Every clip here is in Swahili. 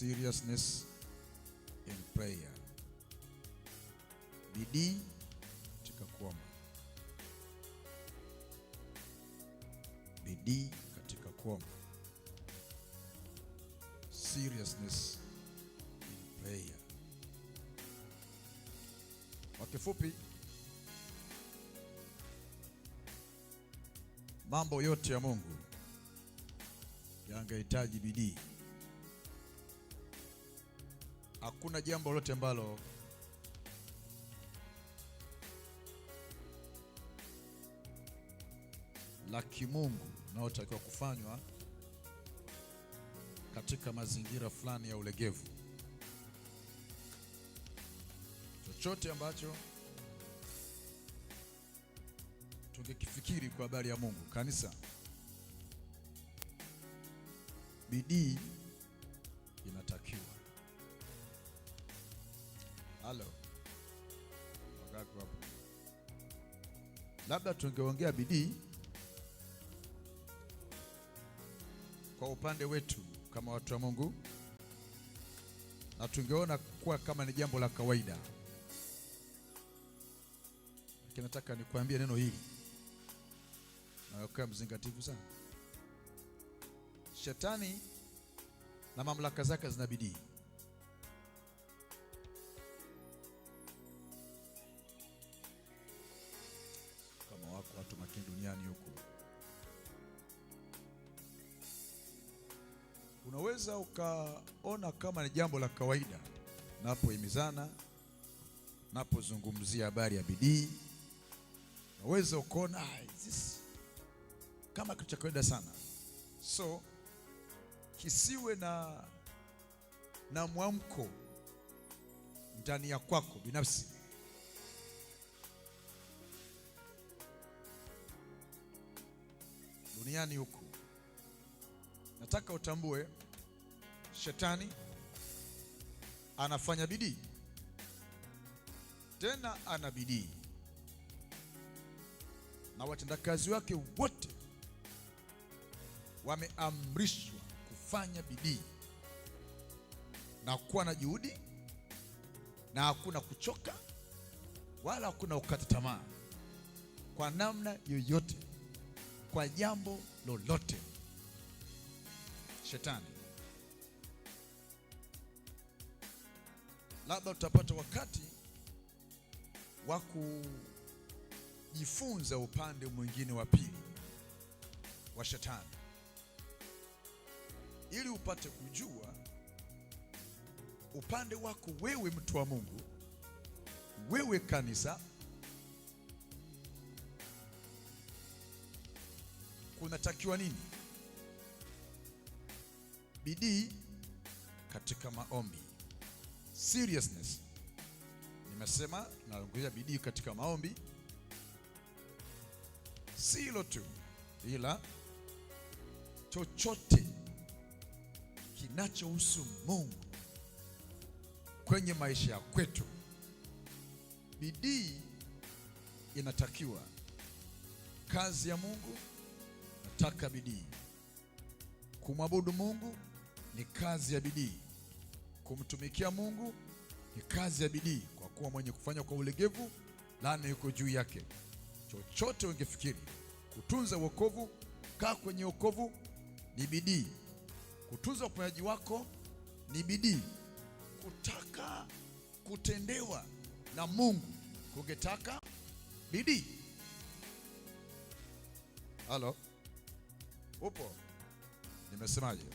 Seriousness in prayer. Bidii katika kuomba. Bidii katika kuomba. Seriousness in prayer. Kwa kifupi, mambo yote ya Mungu yangehitaji bidii. Hakuna jambo lolote ambalo la kimungu linalotakiwa kufanywa katika mazingira fulani ya ulegevu. Chochote ambacho tungekifikiri kwa habari ya Mungu, kanisa, bidii inatakiwa. Halo. Wagaku hapo. Labda tungeongea bidii kwa upande wetu kama watu wa Mungu, na tungeona kuwa kama ni jambo la kawaida. Lakini nataka nikuambie neno hili, na ukae mzingatifu sana. Shetani na mamlaka zake zina bidii. Kama wako watu makini duniani huko, unaweza ukaona kama ni jambo la kawaida napohimizana, napozungumzia habari ya bidii. Unaweza ukaona kama kitu cha kawaida sana. So kisiwe na mwamko ndani ya kwako binafsi. Duniani huku, nataka utambue shetani anafanya bidii, tena ana bidii, na watendakazi wake wote wameamrishwa kufanya bidii na kuwa na juhudi, na hakuna kuchoka wala hakuna kukata tamaa kwa namna yoyote, kwa jambo lolote. Shetani, labda utapata wakati wa kujifunza upande mwingine wa pili wa shetani, ili upate kujua upande wako wewe, mtu wa Mungu, wewe kanisa, kunatakiwa nini. Bidii katika maombi. Seriousness. Nimesema naongea bidii katika maombi. Si hilo tu, ila chochote kinachohusu Mungu kwenye maisha ya kwetu, bidii inatakiwa. Kazi ya Mungu nataka bidii. Kumwabudu Mungu ni kazi ya bidii. Kumtumikia Mungu ni kazi ya bidii, kwa kuwa mwenye kufanya kwa ulegevu laana yuko juu yake. Chochote ungefikiri kutunza wokovu, kaa kwenye wokovu, ni bidii. Kutunza uponyaji wako ni bidii. Kutaka kutendewa na Mungu kungetaka bidii. Halo, upo? Nimesemaje?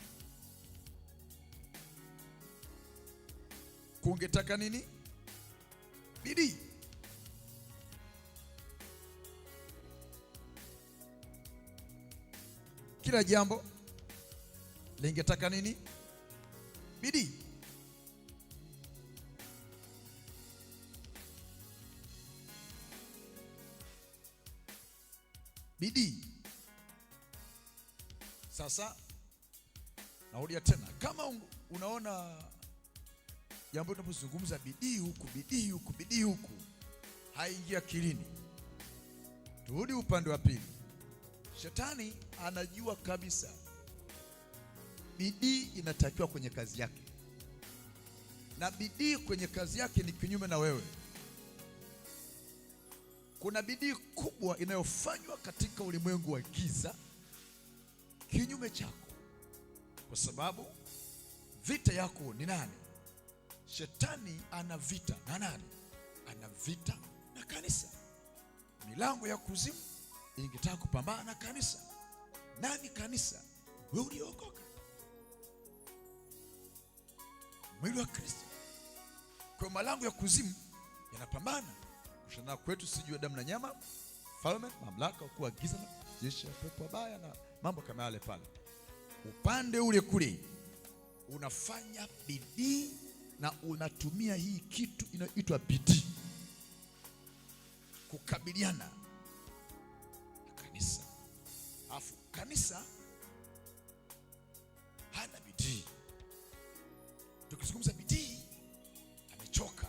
Kungetaka nini? Bidii. Kila jambo lingetaka nini? Bidii. Bidii. Sasa narudia tena, kama unaona jambo tunapozungumza bidii huku, bidii huku, bidii huku, haingia akilini, turudi upande wa pili. Shetani anajua kabisa bidii inatakiwa kwenye kazi yake. na bidii kwenye kazi yake ni kinyume na wewe. Kuna bidii kubwa inayofanywa katika ulimwengu wa giza kinyume chako, kwa sababu vita yako ni nani? Shetani ana vita na nani? Ana vita na kanisa. Milango ya kuzimu ingetaka kupambana na kanisa. Nani kanisa? Wewe uliokoka, mwili wa Kristo. Kwa malango ya kuzimu yanapambana kushindana kwetu, sijui damu na nyama, falme, mamlaka, ukuu wa giza, jeshi la pepo wabaya na mambo kama yale pale. Upande ule kule unafanya bidii na unatumia hii kitu inaitwa bidii kukabiliana na kanisa. Alafu kanisa hana bidii. Tukizungumza bidii amechoka,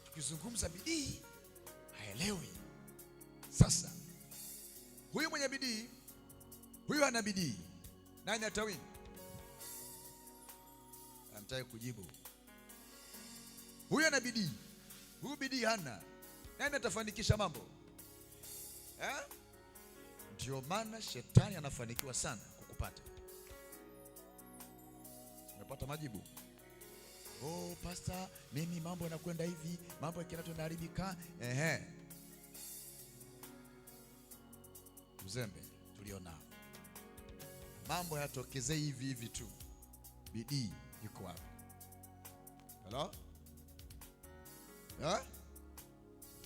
tukizungumza bidii haelewi. Sasa huyu mwenye bidii, huyu ana bidii, nani atawini? Amtaki kujibu. Huyu ana bidii, huyu bidii hana, nani atafanikisha mambo eh? Ndio maana shetani anafanikiwa sana kukupata. Umepata majibu? Oh pastor, mimi mambo yanakwenda hivi, mambo yanaharibika. Uzembe tulionao, mambo yatokezei hivi hivi tu. Bidii iko wapi? Hello?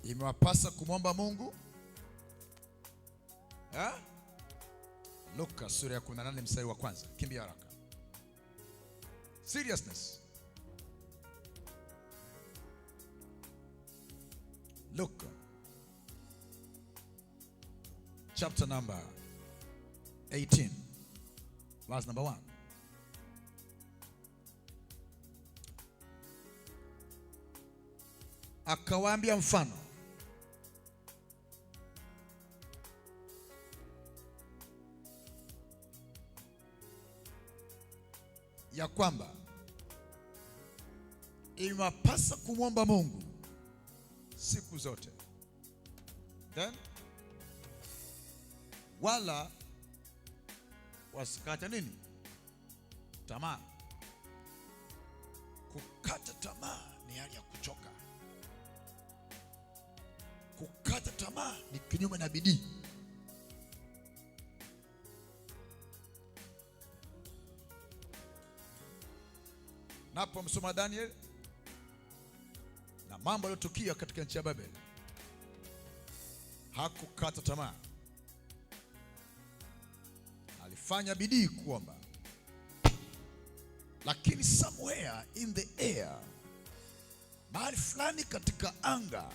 Imewapasa kumwomba Mungu. Luka sura ya 18 mstari wa kwanza. Kimbia haraka. Seriousness. Luka chapter number 18 verse number 1. Akawaambia mfano, ya kwamba imewapasa kumwomba Mungu siku zote, then wala wasikate nini? Tamaa. Kukata tamaa ni hali ya kuchoka. Kukata tamaa ni kinyume na bidii. Napo msoma Daniel na mambo yaliyotukia katika nchi ya Babeli, hakukata tamaa, alifanya bidii kuomba. Lakini somewhere in the air, mahali fulani katika anga,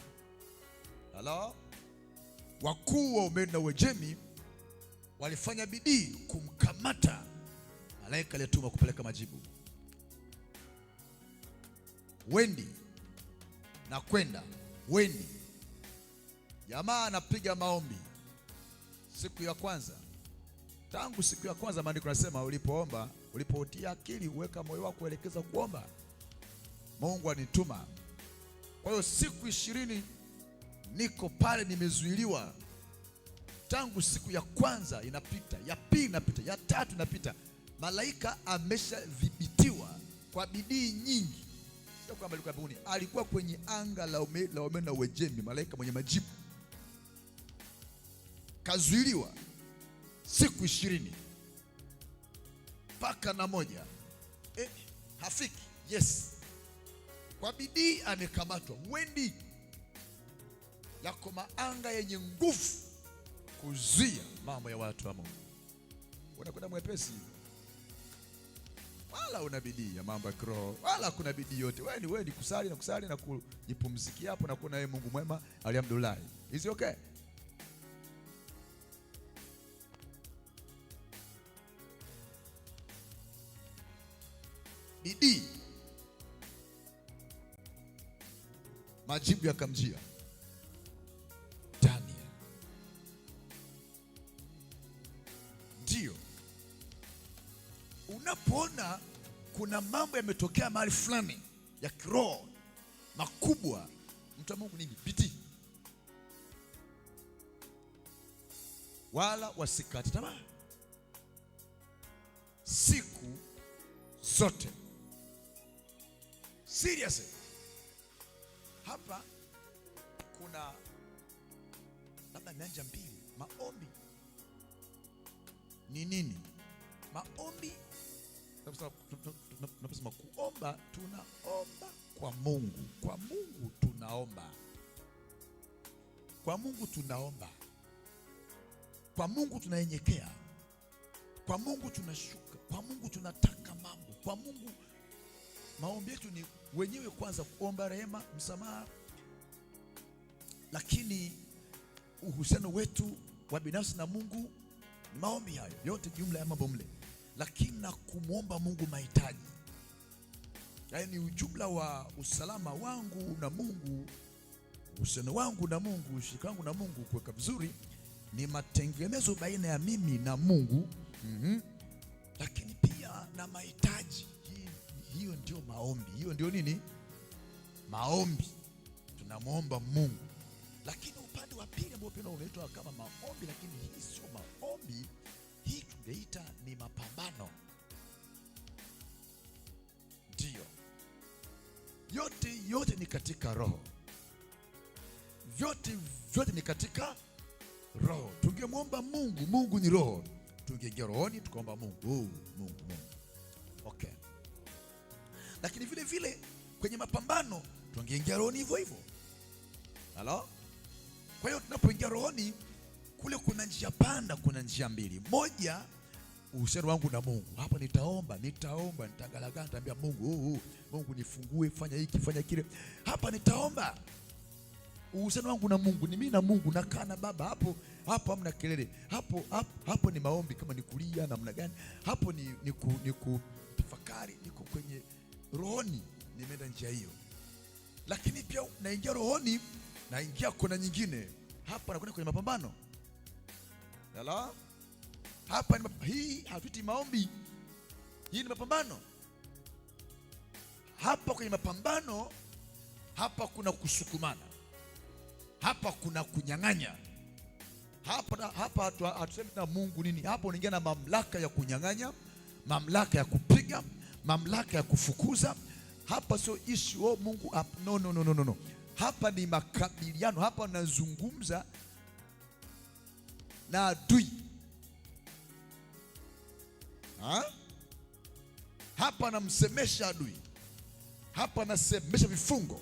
wakuu wa Umedi na Uajemi walifanya bidii kumkamata malaika aliyetuma kupeleka majibu. Wendi na kwenda, wendi. Jamaa anapiga maombi siku ya kwanza. Tangu siku ya kwanza maandiko yanasema ulipoomba, ulipotia akili, uweka moyo wako kuelekeza kuomba, Mungu anituma. Kwa hiyo siku 20 niko pale, nimezuiliwa. Tangu siku ya kwanza inapita, ya pili inapita, ya tatu inapita. Malaika ameshadhibitiwa kwa bidii nyingi. Sio kwamba alikuwa mbinguni, alikuwa kwenye anga la Umedi na Uajemi, malaika mwenye majibu. Kazuiliwa siku 20 mpaka na moja. Hafiki. Yes, kwa bidii amekamatwa. Wendi yako maanga yenye nguvu kuzuia mambo ya watu wa Mungu. Unakwenda mwepesi, wala una bidii ya mambo ya kiroho, wala kuna bidii yote. Wewe ni kusali na kusali na kujipumzikia hapo na kuona Mungu mwema, alhamdulillah. Is it okay? Bidii, majibu yakamjia Daniel. Ndio unapoona kuna mambo yametokea mahali fulani ya kiroho makubwa, mtu wa Mungu nini, bidii, wala wasikate tamaa siku zote. Seriously, hapa kuna labda nyanja mbili. Maombi ni nini? Maombi, tunaposema kuomba, tunaomba kwa Mungu. Kwa Mungu tunaomba, kwa Mungu tunaomba, kwa Mungu tunanyenyekea, kwa Mungu tunashuka, kwa Mungu tunataka mambo, kwa Mungu. Maombi yetu ni wenyewe kwanza kuomba rehema, msamaha, lakini uhusiano wetu wa binafsi na Mungu ni maombi hayo yote, jumla ya mambo mle. Lakini na kumwomba Mungu mahitaji, yaani ni ujumla wa usalama wangu na Mungu, uhusiano wangu na Mungu, ushirika wangu na Mungu kuweka vizuri, ni matengenezo baina ya mimi na Mungu. Lakini pia na mahitaji. Hiyo ndio maombi. Hiyo ndio nini? Maombi. Tunamwomba Mungu. Lakini upande wa pili ambao pia unaitwa kama maombi, lakini hii sio maombi, hii tunaita ni mapambano. Ndio. Yote ni katika roho. Vyote ni katika roho. Tungemwomba Mungu, Mungu ni roho, tungeingia rohoni tukaomba Mungu, Mungu. Okay. Lakini vile vile kwenye mapambano tungeingia rohoni hivyo hivyo. Halo? Kwa hiyo tunapoingia rohoni kule kuna njia panda, kuna njia mbili. Moja, uhusiano wangu na Mungu. Hapa nitaomba, nitagalagala, nitaambia Mungu, Mungu nifungue, fanya hiki, fanya kile. Hapa nitaomba. Uhusiano wangu na Mungu ni mimi na Mungu, nakaa na Baba hapo hamna kelele. Hapo ni maombi, kama ni kulia namna gani. Hapo ni kutafakari, niko kwenye rohoni, nimeenda njia hiyo. Lakini pia naingia rohoni, naingia kona nyingine. Hapa nakwenda kwenye mapambano. Hello? Hapa hii hatuiti maombi. Hii ni mapambano. Hapa kwenye mapambano, hapa kuna kusukumana. Hapa kuna kunyang'anya. Hapa hatusemi na Mungu nini. Hapa unaingia na mamlaka ya kunyang'anya, mamlaka ya kupiga, mamlaka ya kufukuza. Hapa sio issue Mungu no. Hapa ni makabiliano. Hapa nazungumza na adui. Hapa namsemesha adui. Hapa nasemesha vifungo.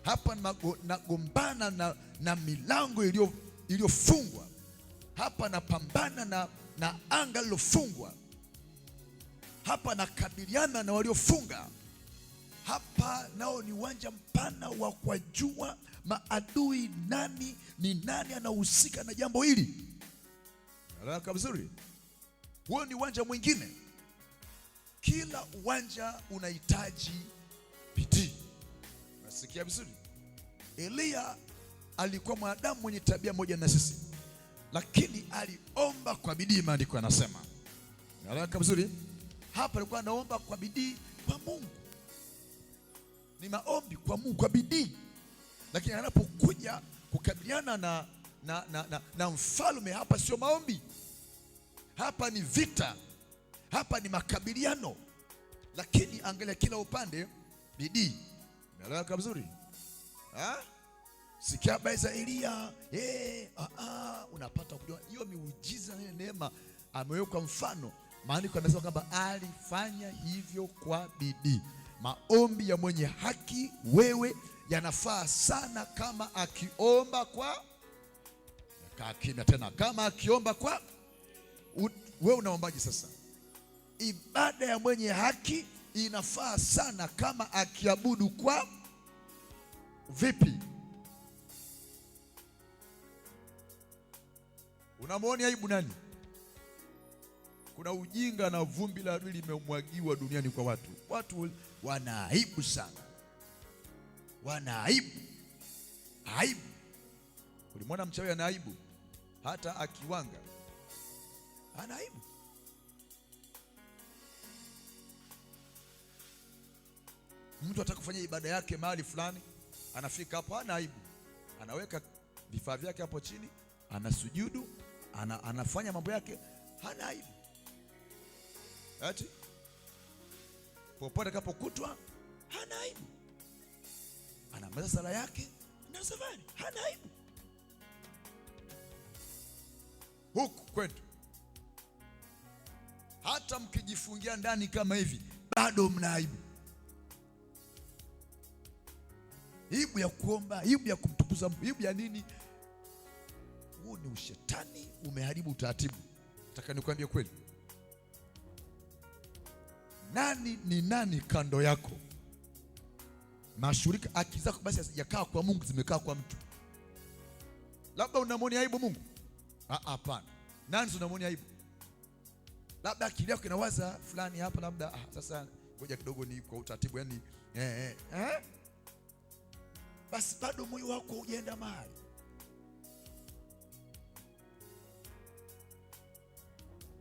Hapa nagombana na milango iliyofungwa. Hapa napambana na anga lilofungwa. Hapa nakabiliana na waliofunga. Hapa nao ni uwanja mpana wa kujua maadui ni nani anahusika na jambo hili. Haraka vizuri. Huo ni uwanja mwingine. Kila uwanja unahitaji bidii. Nasikia vizuri? Elia alikuwa mwanadamu mwenye tabia moja na sisi, lakini aliomba kwa bidii. Maandiko yanasema. Haraka vizuri. Hapa alikuwa anaomba kwa bidii kwa Mungu. Ni maombi kwa Mungu kwa bidii. Lakini anapokuja kukabiliana na mfalme, hapa sio maombi. Hapa ni vita. Hapa ni makabiliano. Lakini angalia kila upande bidii. Umeelewa vizuri? Sikia habari za Elia. Unapata kujua hiyo miujiza na neema amewekwa mfano. Maandiko yanasema kwamba alifanya hivyo kwa bidii. Maombi ya mwenye haki wewe yanafaa sana, kama akiomba kwa kimya. Tena kama akiomba kwa wewe unaombaje sasa? Ibada ya mwenye haki inafaa sana kama akiabudu kwa vipi? Unamwona aibu nani? Kuna ujinga na vumbi la adui limemwagiwa duniani kwa watu. Watu wana aibu sana. Wana aibu. Ulimwona mchawi ana aibu? Hata akiwanga ana aibu. Mtu ataka kufanya ibada yake mahali fulani, anafika hapo hana aibu, anaweka vifaa vyake hapo chini, anasujudu, anafanya mambo yake, hana aibu. Ati popote kapokutwa hana aibu, anamaliza sala yake na safari, hana aibu. Huku kwetu hata mkijifungia ndani kama hivi bado mna aibu. Aibu ya kuomba, aibu ya kumtukuza Mungu, aibu ya nini? Huu ni ushetani, umeharibu utaratibu. Nataka nikwambie kweli, nani ni nani kando yako? Mashirika haki zako basi hazijakaa kwa Mungu, zimekaa kwa mtu. Labda unamwona aibu Mungu? Hapana. Nani unamwona aibu? Labda akili yako inawaza fulani hapa, labda sasa ngoja kidogo ni kwa utaratibu, yani basi bado moyo wako hujaenda mahali.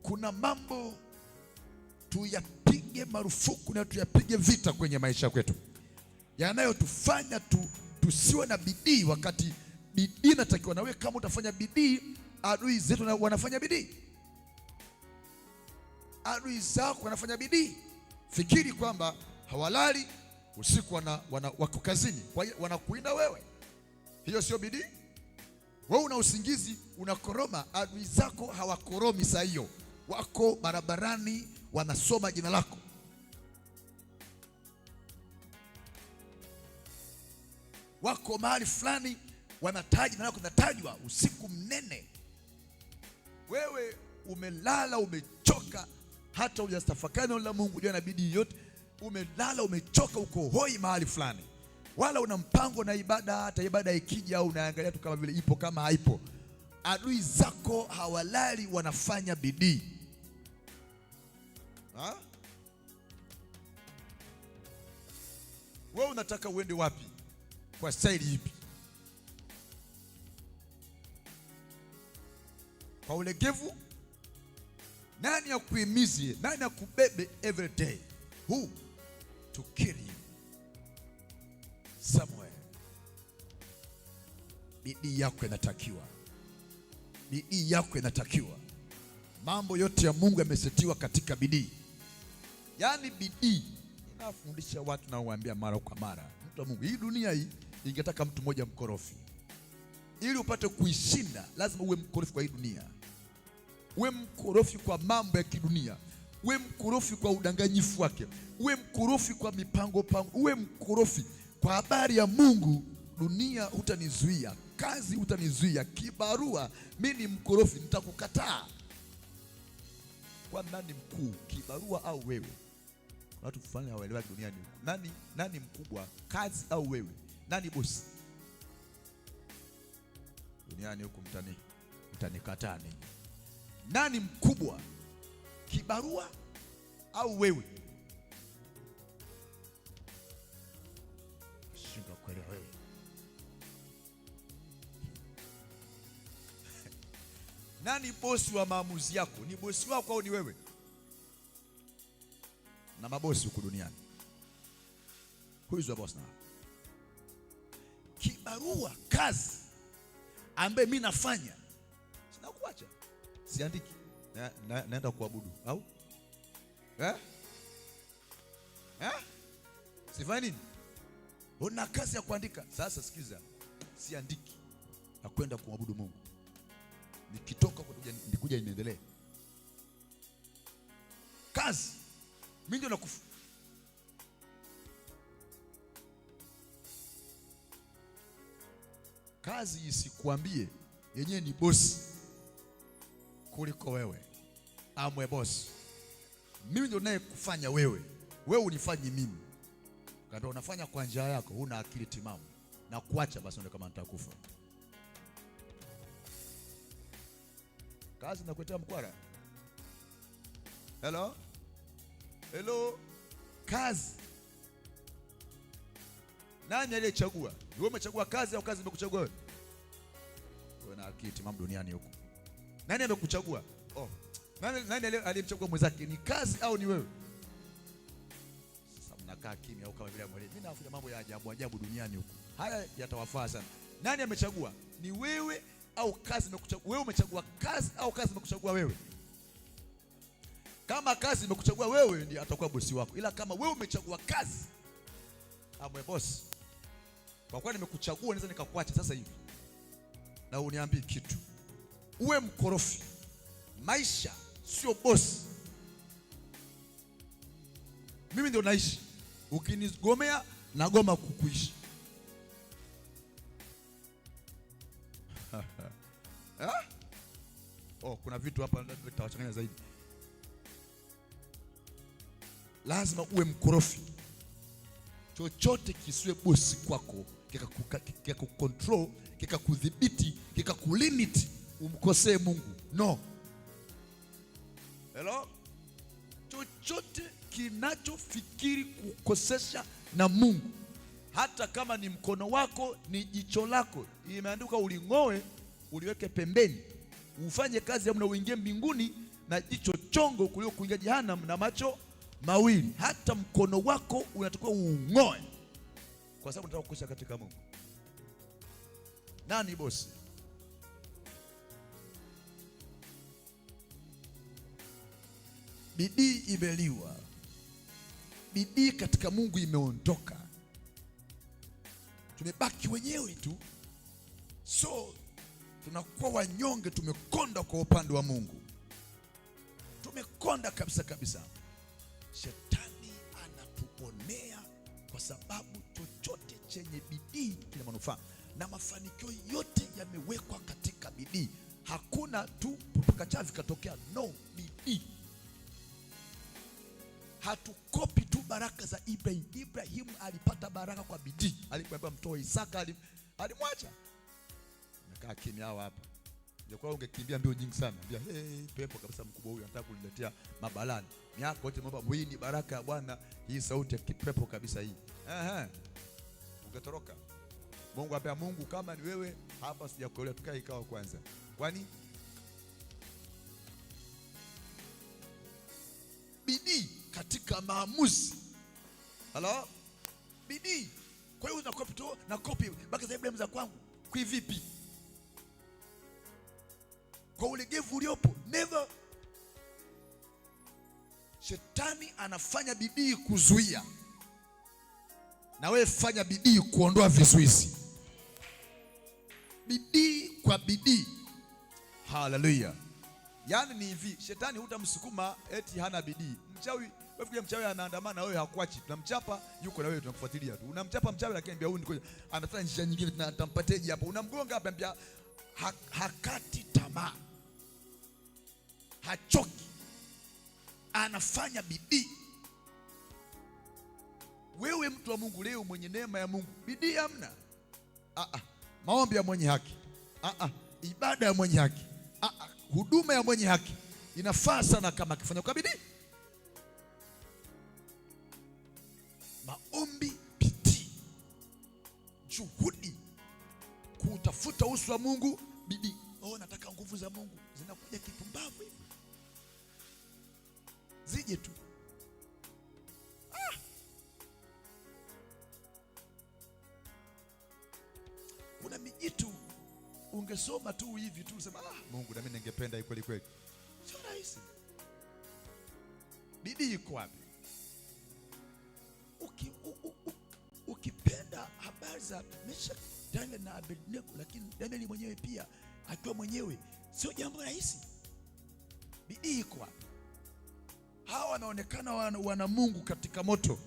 Kuna mambo tuyapige marufuku na tuyapige vita kwenye maisha yetu, yanayotufanya tusiwe na bidii, wakati bidii natakiwa. Na wewe kama utafanya bidii, adui zetu wanafanya bidii, adui zako wanafanya bidii. Fikiri kwamba hawalali usiku, wako kazini, wanakuinda wewe. Hiyo sio bidii? Wewe una usingizi, unakoroma, adui zako hawakoromi saa hiyo, wako barabarani wanasoma jina lako. Wako mahali fulani wanataja jina lako, natajwa usiku mnene. Wewe umelala, umechoka, hata hujastafakari neno la Mungu, ndio na bidii yote. Umelala, umechoka, uko hoi mahali fulani, wala una mpango na ibada. Hata ibada ikija au unaangalia tu kama vile ipo kama haipo. Adui zako hawalali, wanafanya bidii. Wewe unataka uende wapi? Kwa staili ipi? Kwa ulegevu? Nani akuhimizie? Nani akubebe every day? Who to kill you somewhere? Bidii yako inatakiwa, bidii yako inatakiwa. Mambo yote ya Mungu yamesetiwa katika bidii. Yaani bidii. Ninafundisha watu na kuambia mara kwa mara, mtu wa Mungu, hii dunia hii ingetaka mtu mmoja mkorofi. Ili upate kuishinda lazima uwe mkorofi kwa hii dunia. Uwe mkorofi kwa mambo ya kidunia, uwe mkorofi kwa udanganyifu wake, uwe mkorofi kwa mipango, uwe mkorofi kwa habari ya Mungu. Dunia hutanizuia, kazi hutanizuia, kibarua mimi ni mkorofi, nitakukataa. Kwa nani mkuu, kibarua au wewe? Watu fulani hawaelewa duniani huko. Nani mkubwa, kazi au wewe? Nani bosi? Duniani huko mtanikataa ninyi. Nani mkubwa, kibarua au wewe? Shinda kuelewa wewe. Nani bosi wa maamuzi yako? Ni bosi wako au ni wewe? Na mabosi huko duniani, who is your boss now? Kibarua, kazi ambaye mimi nafanya, sina kuacha, siandiki, naenda kuabudu au sifanye nini? Una kazi ya kuandika. Sasa sikiza, siandiki, nakwenda kuabudu Mungu. Nikitoka nikuja niendelee kazi. Mimi ndio nakufa. Kazi isikuambie yenyewe ni bosi kuliko wewe. Amwe bosi. Mimi ndio naye kufanya wewe. Wewe unifanyi mimi. Kando unafanya kwa njia yako, huna akili timamu. Na kuacha basi ndio kama nitakufa. Kazi nakuletea mkwara. Hello. Kazi. Nani aliyechagua? Wewe umechagua kazi au kazi imekuchagua wewe? Wewe na akili timamu duniani huko. Nani amekuchagua? Nani aliyemchagua mwenzake? Ni kazi au ni wewe? Sasa mnakaa kimya, au kama vile mwalimu, mimi nafuja mambo ya ajabu ajabu duniani huko. Haya yatawafaa sana. Nani amechagua? Ni wewe au kazi imekuchagua wewe? Umechagua kazi au kazi imekuchagua wewe? Kama kazi imekuchagua wewe, ndiye atakuwa bosi wako. Ila kama wewe umechagua kazi, amwe bosi. Kwa kuwa nimekuchagua, naweza nikakuacha sasa hivi na uniambie kitu. Uwe mkorofi. Maisha sio bosi. Mimi ndio naishi. Ukinigomea nagoma kukuishi. Kuna vitu hapa vitawachanganya zaidi. Lazima uwe mkorofi. Chochote kisiwe bosi kwako, kikakukontrol, kikakudhibiti, kikakulimit, umkosee Mungu. No. Hello? Chochote kinachofikiri kukosesha na Mungu, hata kama ni mkono wako, ni jicho lako, imeandikwa uling'oe, uliweke pembeni, ufanye kazi ya mna uingie mbinguni na jicho chongo kuliko kuingia jehanamu na macho mawili. Hata mkono wako unatakiwa ung'oe, kwa sababu unataka kukosha katika Mungu. Nani bosi? Bidii imeliwa. Bidii katika Mungu imeondoka. Tumebaki wenyewe tu. So tunakuwa wanyonge, tumekonda kwa upande wa Mungu. Tumekonda kabisa kabisa. Shetani anatuonea kwa sababu chochote chenye bidii kina manufaa, na mafanikio yote yamewekwa katika bidii. Hakuna tu pakachavi katokea, no, bidii. Hatukopi tu baraka za Ibrahim. Ibrahim alipata baraka kwa bidii. Alipoambiwa mtoe Isaka, alimwacha. Nakaa kimya hapa. Ingekuwa ungekimbia mbio nyingi sana. Ambia pepo kabisa mkubwa huyu anataka kuniletea mabalani. Miaka yote mambo hii ni baraka ya Bwana, hii sauti ya kipepo kabisa hii. Ungetoroka. Mungu apea, Mungu kama ni wewe hapa sijakuelewa, tukae ikao kwanza. Kwani bidii katika maamuzi. Hello? Bidii. Kwa hiyo unakopi tu na copy baki za Ibrahim za kwangu. Kwa vipi? Kwa ulegevu uliopo, never. Shetani anafanya bidii kuzuia, na wewe fanya bidii kuondoa vizuizi. Bidii kwa bidii. Hallelujah. Yaani ni hivi, shetani hutamsukuma eti hana bidii. Mchawi, wewe mchawi anaandamana wewe hakuachi. Tunamchapa, yuko na wewe tunakufuatilia tu. Unamchapa mchawi lakini ambia huyu ndiko anafanya njia nyingine, tunatampateje hapo. Unamgonga hapa ambia hakati tamaa. Hachoki. Anafanya bidii. Wewe mtu wa Mungu leo mwenye neema ya Mungu, bidii hamna. Maombi ya mwenye haki. Ibada ya mwenye haki. Huduma ya mwenye haki inafaa sana kama akifanya kwa bidii. Maombi, bidii, juhudi, kutafuta uso wa Mungu, bidii. Nataka nguvu za Mungu zinakuja kipumbavu hivi. Zije tu. Kuna mijitu ungesoma tu hivi tu usema Mungu na mimi ningependa kweli kweli. Sio rahisi. Bidii iko wapi? Ukipenda habari za Meshaki, Daniel na Abednego, lakini Daniel mwenyewe pia akiwa mwenyewe sio jambo rahisi. Bidii iko wapi? Hawa wanaonekana wana Mungu katika moto.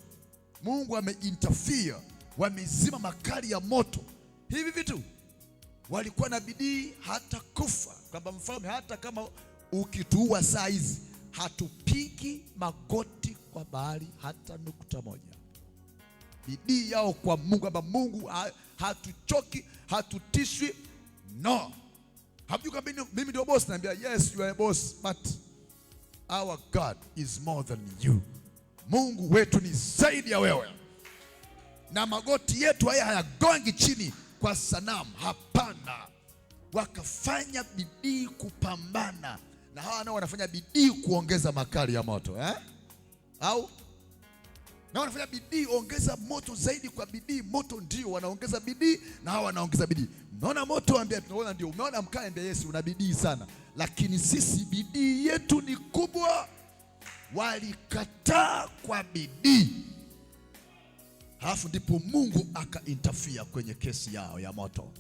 Mungu ameinterfere, wamezima makali ya moto. Hivi vitu walikuwa na bidii hata kufa. Kwamba mfalme, hata kama ukituua saa hizi hatupigi magoti kwa Baali hata nukta moja. Bidii yao kwa Mungu, kwamba Mungu hatuchoki, hatutishwi. No. Hamjui kwamba mimi ndio boss? Naambia yes, you are a boss, but our God is more than you. Mungu wetu ni zaidi ya wewe. Na magoti yetu haya hayagongi chini kwa sanamu. Hapana. Wakafanya bidii kupambana, na hawa nao wanafanya bidii kuongeza makali ya moto, au Na wanafanya bidii, ongeza moto zaidi kwa bidii. Moto ndio wanaongeza bidii na hawa wanaongeza bidii. Unaona moto, ambia tunaona ndio. Umeona mkaa, ambia Yesu una bidii sana, lakini sisi bidii yetu ni kubwa. Walikataa kwa bidii, halafu ndipo Mungu akainterfere kwenye kesi yao ya moto.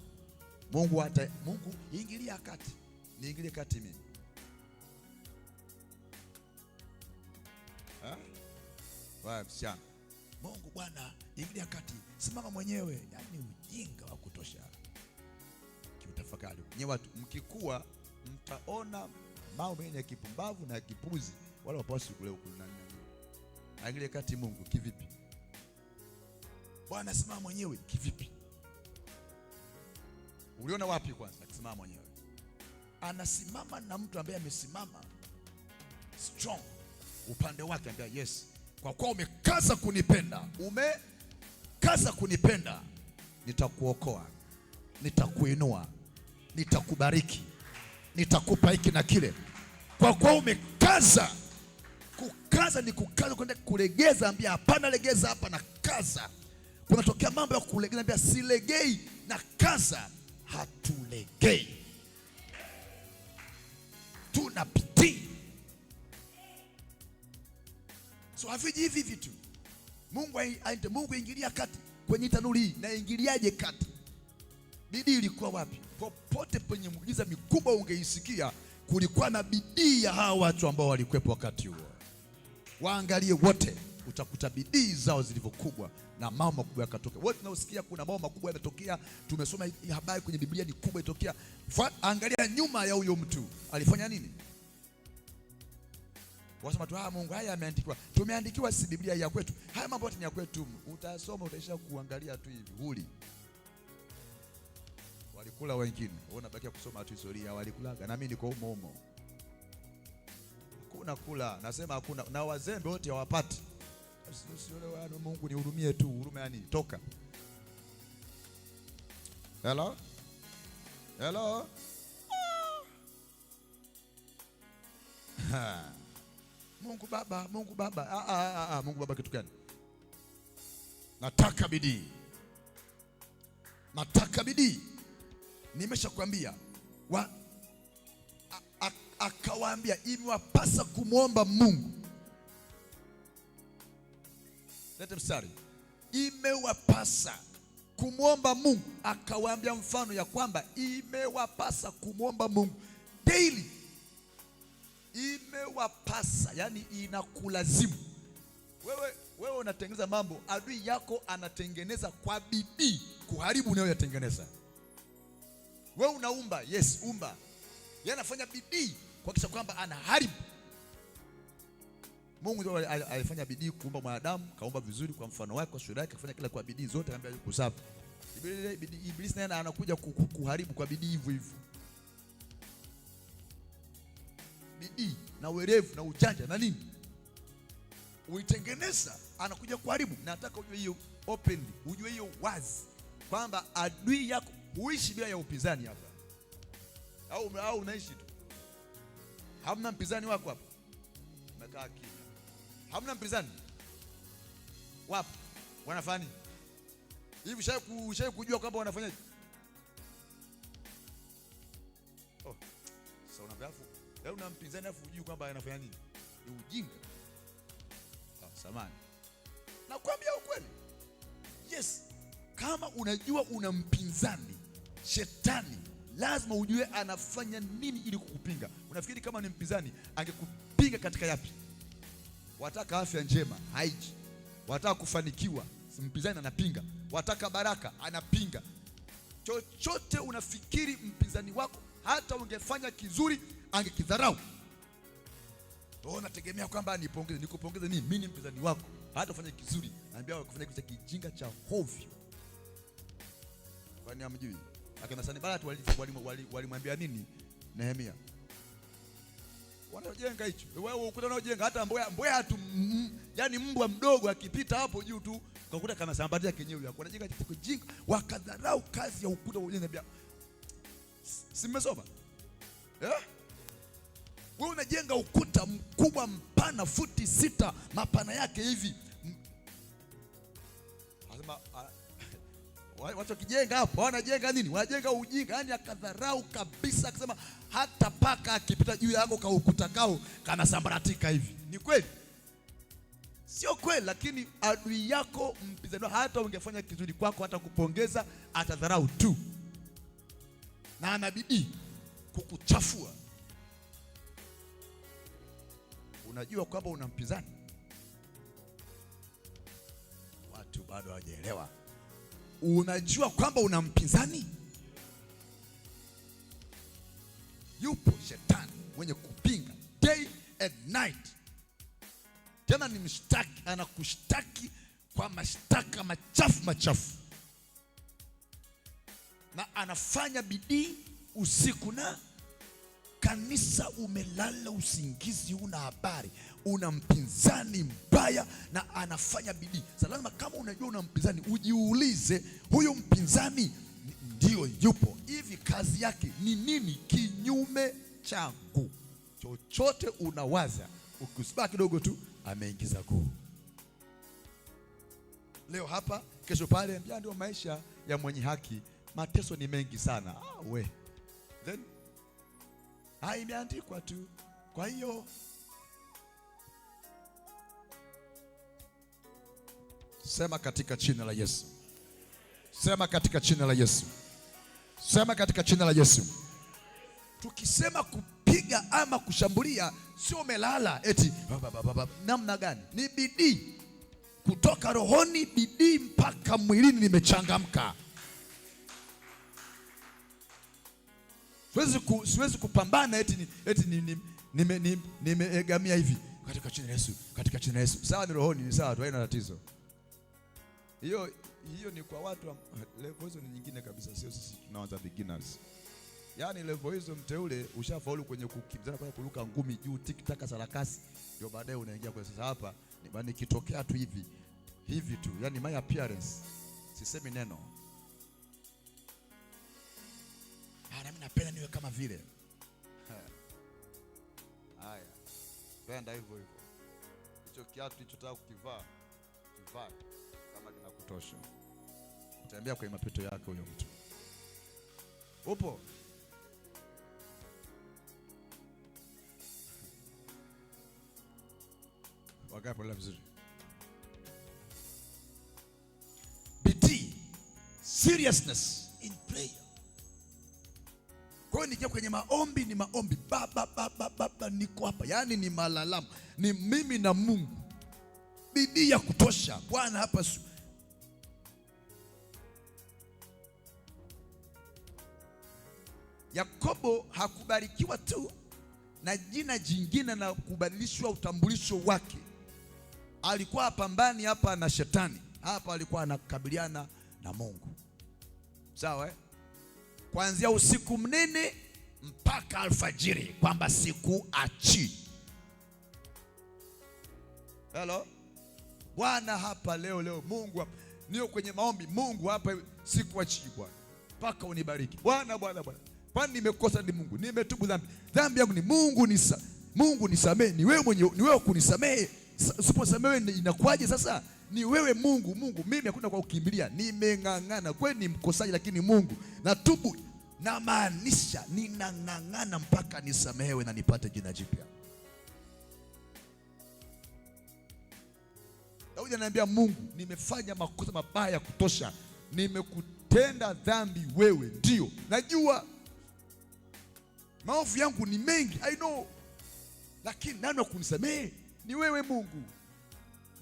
Mungu ingilia kati. Niingilie kati mimi? Wewe msichana, Mungu Bwana ingilia kati, simama mwenyewe. Yaani ujinga wa kutosha. Kiutafakari. Nyewe watu mkikua mtaona mambo yenye kipumbavu na kipuzi, wala wapaswi kule huko nani. Aingilie kati Mungu kivipi? Bwana simama mwenyewe kivipi? Uliona wapi kwanza akisimama mwenyewe? Anasimama na mtu ambaye amesimama strong upande wake, ambia yes, kwa kuwa umekaza kunipenda, nitakuokoa, nitakuinua, nitakubariki, nitakupa hiki na kile. Kwa kuwa umekaza. Kukaza ni kukaza kwenda kulegeza, ambia hapana, legeza hapa na kaza. Kunatokea mambo ya kulegeza, ambia silegei na kaza. Hatulegei, tunapitii. So haviji hivi vitu. Mungu ingilia kati kwenye tanuri hii. Na ingiliaje kati? Bidii ilikuwa wapi? Popote penye muujiza mikubwa ungeisikia, kulikuwa na bidii ya hawa watu ambao walikuwepo wakati huo. Waangalie wote, utakuta bidii zao zilivyokubwa na mambo makubwa yakatokea. Wote tunaosikia kuna mambo makubwa yametokea, tumesoma habari kwenye Biblia, ni kubwa itokea. Angalia nyuma ya huyo mtu alifanya nini? Wasema tu Mungu, haya yameandikwa. Tumeandikiwa, si Biblia ya kwetu. Haya mambo yote ni ya kwetu. Utasoma, utaisha kuangalia tu hivi huli. Walikula wengine, wewe unabakia kusoma tu historia. Walikulaga na mimi niko humo. Hakuna kula, nasema hakuna. Na wazembe wote hawapati. Usione Mungu nihurumie tu, huruma yani toka. Hello? Mungu Baba. Mungu Baba kitu gani? Nataka bidii. Nimeshakwambia. Akawaambia imewapasa kumwomba Mungu. Lete mstari. Imewapasa kumwomba Mungu. Akawaambia mfano ya kwamba imewapasa kumwomba Mungu daily. Imewapasa, yani inakulazimu. Wewe unatengeneza mambo, adui yako anatengeneza kwa bidii kuharibu unayoyatengeneza. Wewe unaumba, yes, umba. Yeye anafanya bidii kuhakikisha kwamba anaharibu. Mungu ndio alifanya bidii kuumba mwanadamu, kaumba vizuri kwa mfano wake, kwa sura yake, akafanya kila kwa bidii zote, akamwambia kusafi. Ibilisi naye anakuja kuharibu kwa bidii hivyo. Bidii na werevu na ujanja na nini uitengeneza, anakuja kuharibu. Na nataka ujue hiyo openly, ujue hiyo wazi kwamba adui yako huishi bila ya upinzani hapa. Au unaishi tu, hamna mpinzani wako hapa, umekaa kimya, hamna mpinzani wapo. Wanafanya hivi, ushawahi kujua kwamba wanafanyaje? Sasa unabafu leo una mpinzani afu hujui kwamba anafanya nini? Ni ujinga. Samani. Nakwambia ukweli. Yes, kama unajua una mpinzani shetani, lazima ujue anafanya nini ili kukupinga. Unafikiri kama ni mpinzani angekupinga katika yapi? Wataka afya njema, haiji. Wataka kufanikiwa, mpinzani anapinga. Wataka baraka, anapinga. Chochote unafikiri mpinzani wako hata ungefanya kizuri angekidharau. Unategemea kwamba nikupongeze nini? Mimi ni mpinzani wako. Hata ufanye kizuri, anambia kufanya kitu cha kijinga cha hovyo. Kwani hamjui? Akina Sanbalati walimwambia nini Nehemia? Wanajenga hicho. Wewe ukuta unaojenga hata mbweha tu, yani mbwa mdogo akipita hapo juu tu ukakuta kana Sanbalati yake yenyewe yako. Wanajenga kitu kijinga, wakadharau kazi ya ukuta wa ujenzi. Si mmesoma? Wewe unajenga ukuta mkubwa mpana futi 6 mapana yake hivi. Akasema watu wakijenga hapo wanajenga nini? Wanajenga ujinga. Yani akadharau kabisa, akasema hata paka akipita juu yako kaukuta kao kanasambaratika hivi. Ni kweli? Sio kweli, lakini adui yako mpinzani, hata ungefanya kizuri kwako, hata kupongeza, atadharau tu, na anabidi kukuchafua. Unajua kwamba una mpinzani? Watu bado hawajaelewa. Unajua kwamba una mpinzani? Yupo shetani mwenye kupinga day and night. Tena ni mshtaki, anakushtaki kwa mashtaka machafu, na anafanya bidii usiku na kanisa. Umelala usingizi, una habari, una mpinzani mbaya na anafanya bidii. Salama, kama unajua una mpinzani, ujiulize, huyu mpinzani ndio yupo hivi, kazi yake ni nini kinyume changu? Chochote unawaza, ukisubaa kidogo tu ameingiza guu. Leo hapa, kesho pale. Ndio maisha ya mwenye haki. Mateso ni mengi sana. Then imeandikwa tu. Kwa hiyo sema katika jina la Yesu. Sema katika jina la Yesu. Sema katika jina la Yesu. Tukisema kupiga ama kushambulia, sio umelala eti namna gani? Ni bidii kutoka rohoni, bidii mpaka mwilini nimechangamka. Siwezi kupambana eti nimeegamia hivi katika jina la Yesu, katika jina la Yesu. Sawa, ni rohoni, ni sawa tu, haina tatizo. Hiyo ni kwa watu level hizo, ni nyingine kabisa, sio sisi tunaanza beginners. Yaani level hizo, mteule ushafaulu kwenye kukimbizana, kwa kuruka ngumi juu, tikitaka sarakasi, ndio baadaye unaingia kwa sasa. Hapa nikitokea tu hivi tu, yani my appearance, sisemi neno. Mimi napenda niwe kama vile. Haya, penda hivyo. Hicho kiatu hicho kukivaa, kivaa kama kinakutosha. Utembea kwa mapito yake huyo mtu. Upo? Wagapo la vizuri. Bidii, seriousness in prayer. Kwa hiyo nikiwa kwenye maombi, ni maombi baba niko hapa, yaani ni malalamu, ni mimi na Mungu, bidii ya kutosha. Bwana hapa Yakobo hakubarikiwa tu na jina jingine na kubadilishwa utambulisho wake. Alikuwa hapambani hapa na shetani, hapa alikuwa anakabiliana na Mungu. Sawa, kuanzia usiku mnene mpaka alfajiri, kwamba siku achi. Hello Bwana, hapa leo Mungu hapa, nio kwenye maombi, Mungu hapa siku achi Bwana, mpaka unibariki Bwana. Kwani nimekosa ni Mungu, nimetubu dhambi yangu ni Mungu, Mungu nisamehe. Ni wewe kunisamehe. Usiposamehe inakuwaje sasa? Ni wewe Mungu. Mimi hakuna kwa kukimbilia, nimeng'ang'ana. Kwani ni mkosaji, lakini Mungu natubu, na maanisha ninang'ang'ana mpaka nisamehewe na nipate jina jipya. Daudi ananiambia, Mungu, nimefanya makosa mabaya ya kutosha, nimekutenda dhambi wewe, ndio najua maovu yangu ni mengi, I know, lakini nani wa kunisamehe? Ni wewe Mungu.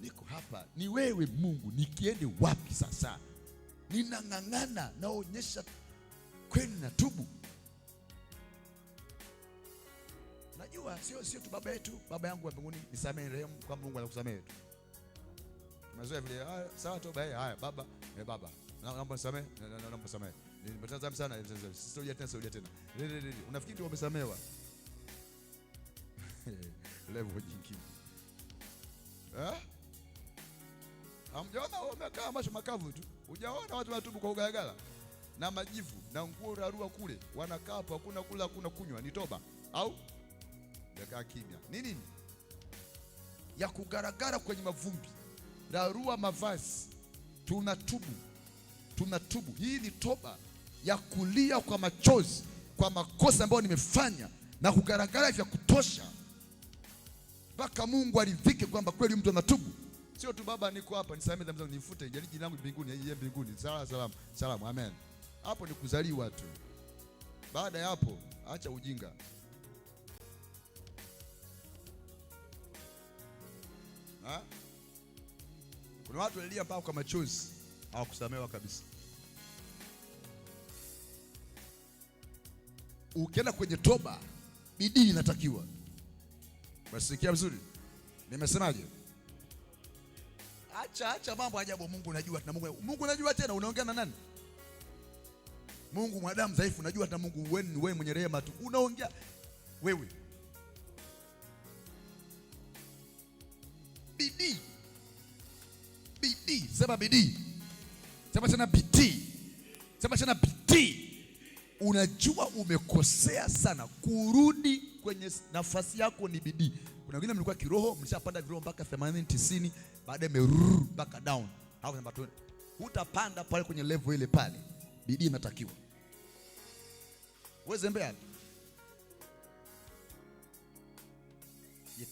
Niko hapa, ni wewe Mungu, nikiende wapi sasa? Ninang'ang'ana, naonyesha kweli natubu. Najua sio tu baba yetu, baba yangu wa mbinguni nisamehe, rehemu, kwa Mungu anakusamehe tu. Mazoea vile, sawa toba, haya baba, baba, naomba nisamehe, naomba nisamehe. Nimetazama sana, sitorudia tena. Unafikiri ndio umesamehewa? Level nyingine. Hamjaona wamekaa macho makavu tu? Hujaona watu wanatubu kwa ugagala na majivu na nguo rarua kule, wanakaa hapo, hakuna kula, hakuna kunywa, ni toba au yakaa kimya? Nini ya kugaragara kwenye mavumbi, rarua mavazi, tunatubu. Hii ni toba ya kulia kwa machozi kwa makosa ambayo nimefanya na kugaragara vya kutosha mpaka Mungu aridhike kwamba kweli mtu anatubu. Sio tu baba, niko hapa nisamehe dhambi zangu, nifute jina langu mbinguni, yeye mbinguni, salamu, amen. Hapo ni kuzaliwa tu. Baada ya hapo acha ujinga. Kuna watu walilia mpaka kwa machozi hawakusamehewa kabisa. Ukienda kwenye toba, bidii inatakiwa. Basi sikia vizuri. Nimesemaje? Acha mambo ajabu. Mungu unajua na Mungu unajua tena unaongea na nani? Mungu mwanadamu dhaifu, unajua na Mungu wewe mwenye rehema tu. Unaongea wewe. Bidii. Sema bidii. Sema tena bidii. Sema tena bidii. Unajua umekosea sana, kurudi kwenye nafasi yako ni bidii. Kuna wengine mlikuwa kiroho, mlishapanda viroho mpaka 80 90, baadaye meruru mpaka down. Hapo ndio hutapanda pale kwenye level ile pale. Bidii inatakiwa. Wewe zembea.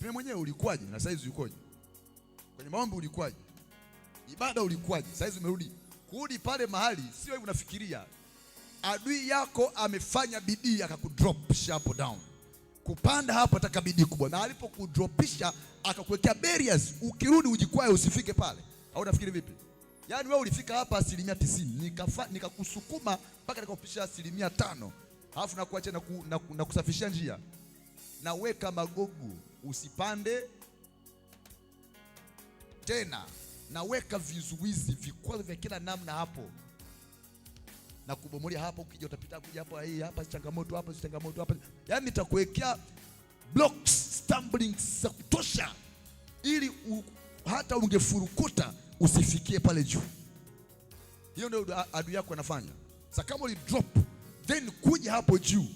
Yeye mwenyewe ulikuwaje na saizi ukoje? Kwenye maombi ulikuwaje? Ibada ulikuwaje? Saizi umerudi. Kurudi pale mahali sio hivi unafikiria. Adui yako amefanya bidii akakudropisha hapo down. Kupanda hapo ataka bidii kubwa, na alipokudropisha akakuwekea barriers. Ukirudi ujikwae usifike pale. Au unafikiri vipi? Yaani wewe ulifika hapa 90%, nikakusukuma mpaka nikakupisha 5%. Alafu nakuacha na kusafishia njia. Na weka magogo usipande tena. Na weka vizuizi, vikwazo vya kila namna hapo. Na kubomolia hapo, ukija utapita kuja hapo, hapa changamoto hapa, changamoto hapa. Yaani nitakuwekea blocks, stumbling za kutosha ili hata ungefurukuta usifikie pale juu. Hiyo ndio adui yako anafanya. Sasa kama uli drop then kuja hapo juu.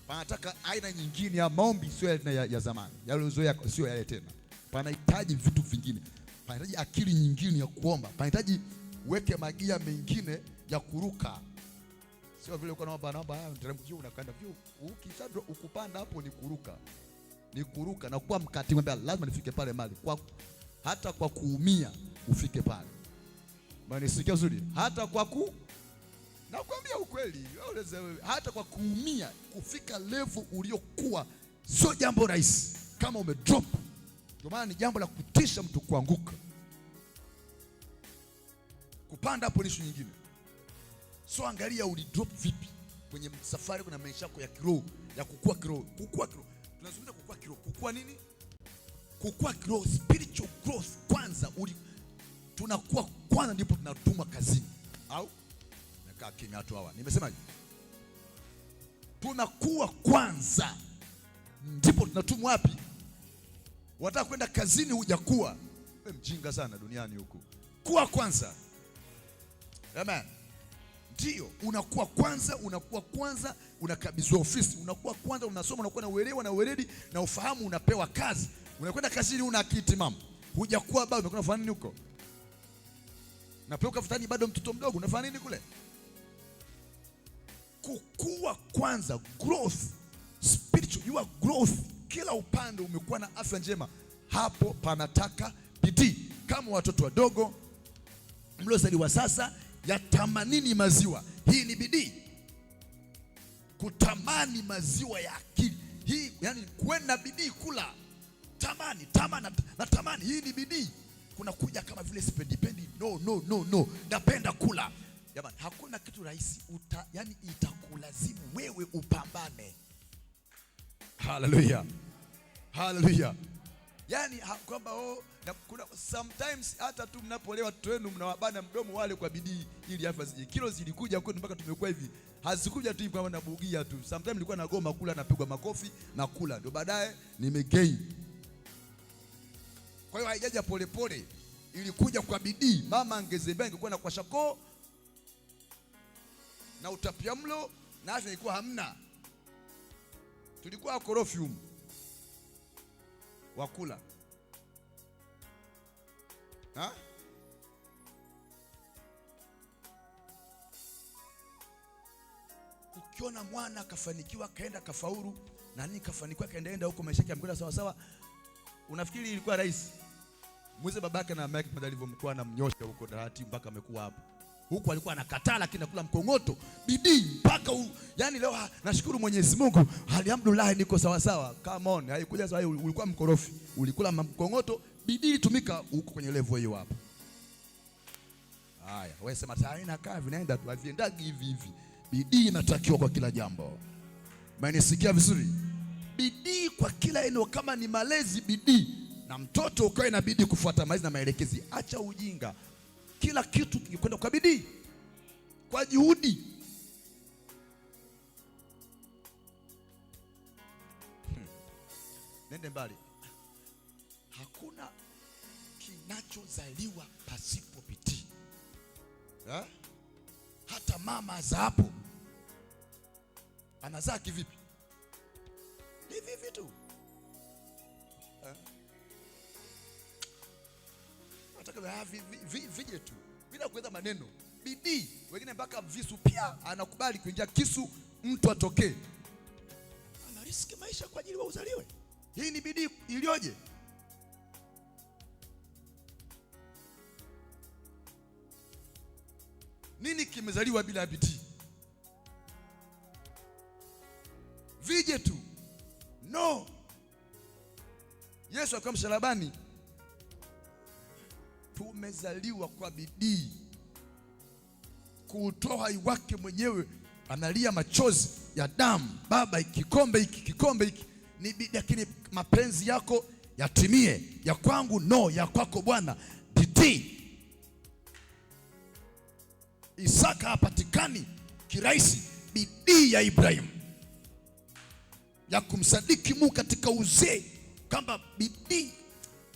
Panataka aina nyingine ya maombi, sio ya zamani. Yale uzoea sio yale tena. Panahitaji vitu vingine. Panahitaji akili nyingine ya kuomba. Panahitaji uweke magia mengine ya kuruka. Sio vile uko naomba mteremko juu unakwenda juu. Ukishadro ukupanda hapo ni kuruka. Ni kuruka na kuwa mkati kwamba lazima nifike pale mali. Hata kwa kuumia ufike pale. Maana nisikia vizuri. Hata kwa nakwambia ukweli, hata kwa kuumia kufika level uliokuwa sio jambo rahisi kama umedrop. Ndio maana ni jambo la kutisha mtu kuanguka. Kupanda hapo ni issue nyingine. So angalia ulidrop vipi kwenye safari kuna maisha yako ya kiroho, ya kukua kiroho. Tunazungumza kukua kiroho. Kukua nini? Kukua kiroho, spiritual growth kwanza. Tunakuwa kwanza ndipo tunatumwa kazini. Au nakaa kimya watu hawa. Nimesemaje? Tunakuwa kwanza ndipo tunatumwa wapi? Wataka kwenda kazini hujakuwa. Wewe mjinga sana duniani huku. Kuwa kwanza. Amen. Ndio, unakuwa kwanza, unakabidhiwa ofisi, unakuwa kwanza, unasoma, unakuwa na uelewa na uweledi na ufahamu, unapewa kazi. Unakwenda kazini una akiti mama. Hujakuwa bado, unakwenda kufanya nini huko? Napewa kafutani bado mtoto mdogo, unafanya nini kule? Kukua kwanza, growth, spiritual, your growth. Kila upande umekuwa na afya njema. Hapo panataka bidii. Kama watoto wadogo mliozaliwa sasa, yatamanini maziwa. Hii ni bidii. Kutamani maziwa ya akili. Hii yani kwenda bidii kula. Tamani. Hii ni bidii. Kuna kuja kama vile sipendi. No. Napenda kula. Jamani, hakuna kitu rahisi. Yani itakulazimu wewe upambane. Hallelujah. Yani kwamba na kuna sometimes hata tu mnapolewa watoto wenu mnawabana mdomo wale kwa bidii ili afya zije. Kilo zilikuja kwetu mpaka tumekuwa hivi. Hazikuja tu hivi kama nabugia tu. Sometimes nilikuwa nagoma kula, napigwa makofi na kula. Ndio baadaye nimegain. Kwa hiyo haijaja polepole. Ilikuja kwa bidii. Mama angezembea ingekuwa na kwa shako na utapiamlo na afya ilikuwa hamna. Tulikuwa wakorofi wakula. Ha? Ukiona mwana kafanikiwa kaenda kafaulu na nini kafanikiwa kaenda huko maisha yake yamkwenda sawa sawa, unafikiri ilikuwa rahisi? Mwize babake na mama yake alivyomkuwa anamnyosha huko darati mpaka amekuwa hapo. Huko alikuwa anakataa lakini nakula mkongoto, bidii mpaka yani leo nashukuru Mwenyezi Mungu, alhamdulillah niko sawa sawa. Come on, haikuja sawa, ulikuwa mkorofi, ulikula mkongoto, bidii tumika huko kwenye level hiyo hapo. Haya, wewe sema tayari na kaa vinaenda tu, haviendagi hivi hivi. Bidii inatakiwa kwa kila jambo. Mnanisikia vizuri? Bidii kwa kila eneo, kama ni malezi bidii, na mtoto ukae na bidii kufuata malezi na maelekezi. Acha ujinga. Kila kitu kikwenda kwa bidii, kwa juhudi. Nende mbali. Hakuna kinachozaliwa pasipo bidii. Hata mama azaapo anazaa kivipi? Hivi vitu. Nataka vije tu bila kuweza maneno. Bidii. Wengine mpaka visu pia anakubali kuingia kisu mtu atokee. Anariski maisha kwa ajili wa uzaliwe. Hii ni bidii iliyoje? Nini kimezaliwa bila bidii? Vije tu. No. Yesu akawa msalabani. Tumezaliwa kwa bidii. Kuutoa uhai wake mwenyewe, analia machozi ya damu. Baba, kikombe hiki ni bidii, lakini mapenzi yako yatimie. Ya kwangu no, ya kwako Bwana. Bidii. Isaka hapatikani kirahisi. Bidii ya Ibrahim ya kumsadiki Mungu katika uzee, kama bidii.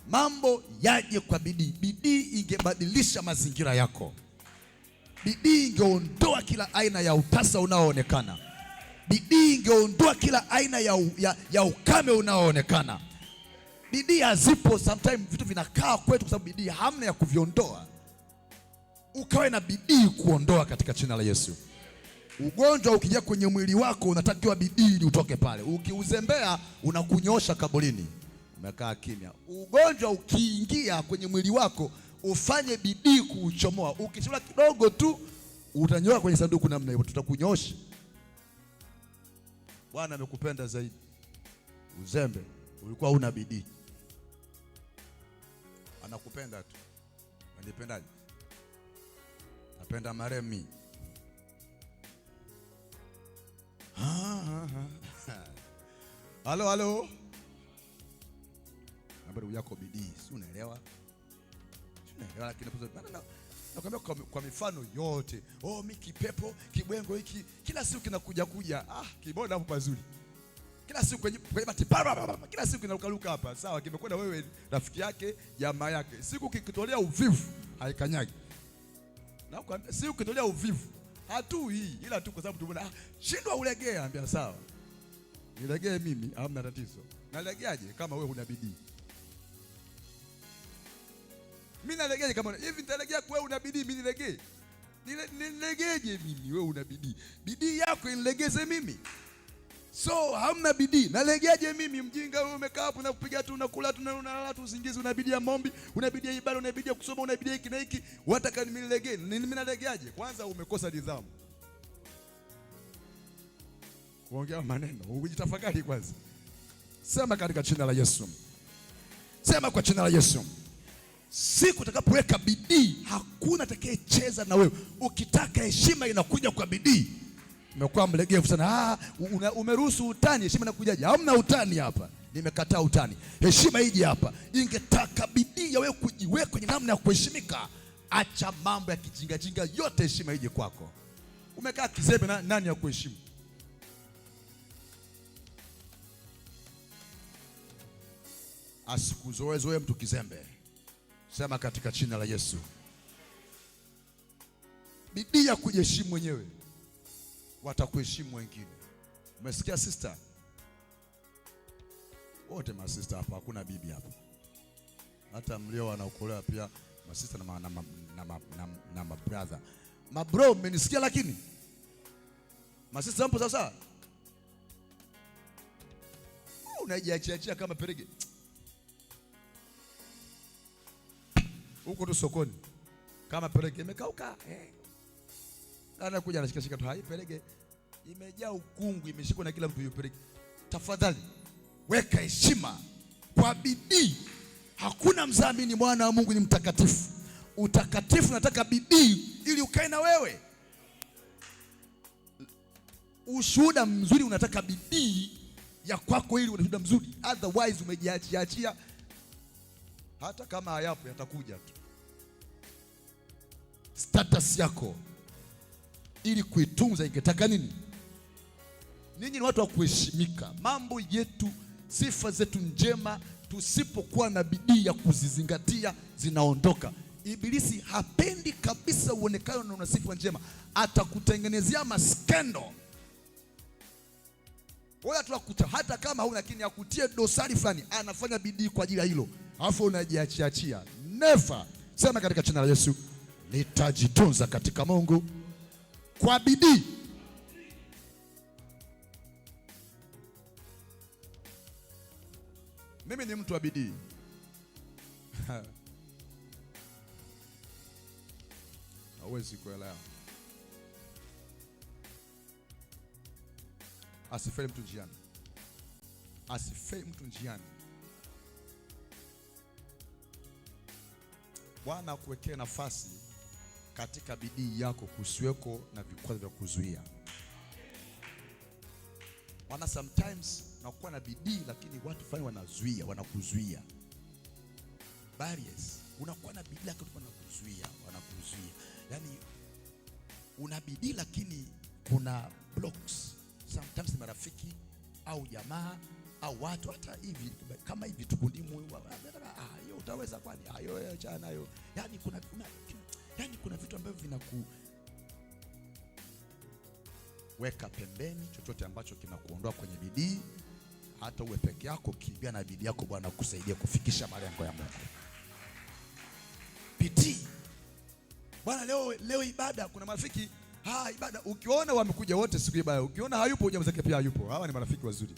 Mambo yaje kwa bidii. Bidii ingebadilisha mazingira yako. Bidii ingeondoa kila aina ya utasa unaoonekana. Bidii ingeondoa kila aina ya ukame unaoonekana. Bidii hazipo, sometimes vitu vinakaa kwetu kwa sababu bidii hamna ya kuviondoa. Ukawe na bidii kuondoa katika jina la Yesu. Ugonjwa ukija kwenye mwili wako unatakiwa bidii ili utoke pale. Ukiuzembea unakunyosha kaburini. Umekaa kimya. Ugonjwa ukiingia kwenye mwili wako ufanye bidii kuuchomoa. Ukichula kidogo tu utanyoa kwenye sanduku namna hiyo, tutakunyosha. Bwana amekupenda zaidi. Uzembe ulikuwa una bidii. Anakupenda tu. Unipendaje? Napenda maremi. Halo. Habari yako bidii, si unaelewa? Lakini nakwambia kwa mifano yote. Mimi kipepo, kibwengo hiki kila siku kinakuja. Kibona hapo pazuri. Kila siku kwenye matipara, kila siku kinarukaruka hapa. Sawa, kimekwenda wewe rafiki yake, jamaa yake. Siku kikitolea uvivu haikanyagi. Na kwa siku kikitolea uvivu hatu hii, ila tu kwa sababu tumeona shindwa ulegea, ambia sawa. Nilegee mimi, hamna tatizo. Nalegeaje kama wewe una bidii? Mimi nalegeaje kama hivi? Nitalegea kwa wewe una bidii, mimi nilegee? Nilegeeje mimi wewe una bidii? Bidii yako inilegeze mimi. So hamna bidii. Nalegeaje mimi mjinga wewe umekaa hapo na kupiga tu unakula tu unalala tu usingizi, una bidii ya maombi, una bidii ya ibada, una bidii ya kusoma, una bidii hiki na hiki. Wataka nilegee? Mimi nalegeaje? Kwanza umekosa nidhamu. Kuongea maneno, ujitafakari kwanza. Sema katika jina la Yesu. Sema kwa jina la Yesu. Siku utakapoweka bidii, hakuna atakayecheza na wewe. Ukitaka heshima inakuja kwa bidii. Umekuwa mlegevu sana. Umeruhusu utani, heshima inakujaje? Hamna utani hapa. Nimekataa utani. Heshima ije hapa. Ingetaka bidii ya wewe kujiweka kwenye namna ya kuheshimika. Acha mambo ya kijinga jinga yote, heshima ije kwako. Umekaa kizembe, nani ya kuheshimu? Asikuzoezoe mtu kizembe. Sema katika jina la Yesu. Bidii ya kujiheshimu mwenyewe, watakuheshimu wengine. Umesikia sister? Wote ma sister hapa, hakuna bibi hapa. Hata mlio wanaokolewa pia masista na mabrother. Mabro, mmenisikia? Lakini masista mpo sasa, unajiachia kama perege huko tu sokoni, kama perege imekauka. Anakuja anashika tu, hai perege imejaa ukungu, imeshikwa na kila mtu. Hiyo perege, tafadhali weka heshima kwa bidii. Hakuna mdhamini, mwana wa Mungu ni mtakatifu. Utakatifu nataka bidii ili ukae na wewe. Ushuhuda mzuri unataka bidii ya kwako ili ushuhuda mzuri, otherwise umejiachia. Hata kama hayapo yatakuja tu. Status yako ili kuitunza ingetaka nini? Ninyi ni watu wa kuheshimika. Mambo yetu, sifa zetu njema, tusipokuwa na bidii ya kuzizingatia zinaondoka. Ibilisi hapendi kabisa uonekane na una sifa njema, atakutengenezea maskendo. Wewe tunakuta hata kama huna, lakini akutie dosari fulani, anafanya bidii kwa ajili ya hilo, alafu unajiachia. Never. Sema katika jina la Yesu, nitajitunza katika Mungu kwa bidii. Mimi ni mtu wa bidii. Hawezi kuelewa. Asifeli mtu njiani. Asifeli mtu njiani. Bwana akuwekee nafasi katika bidii yako, kusiweko na vikwazo vya kuzuia. Wana sometimes unakuwa na bidii lakini watu fulani wanazuia, wanakuzuia. Barriers. Unakuwa na bidii lakini wanakuzuia. Yaani una bidii lakini kuna blocks. Sometimes ni marafiki au jamaa au watu hata hivi kama hivi tukundimu, hiyo utaweza kwani? Hiyo acha nayo. Yaani kuna vitu ambavyo weka pembeni chochote ambacho kinakuondoa kwenye bidii. Hata uwe peke yako, kimbia na bidii yako, Bwana kusaidia kufikisha malengo ya Mungu. Bidii. Bwana leo ibada, kuna marafiki ibada ukiona wamekuja wote siku ibada, ukiona hayupo jamaa zake pia hayupo. Hawa ni marafiki wazuri.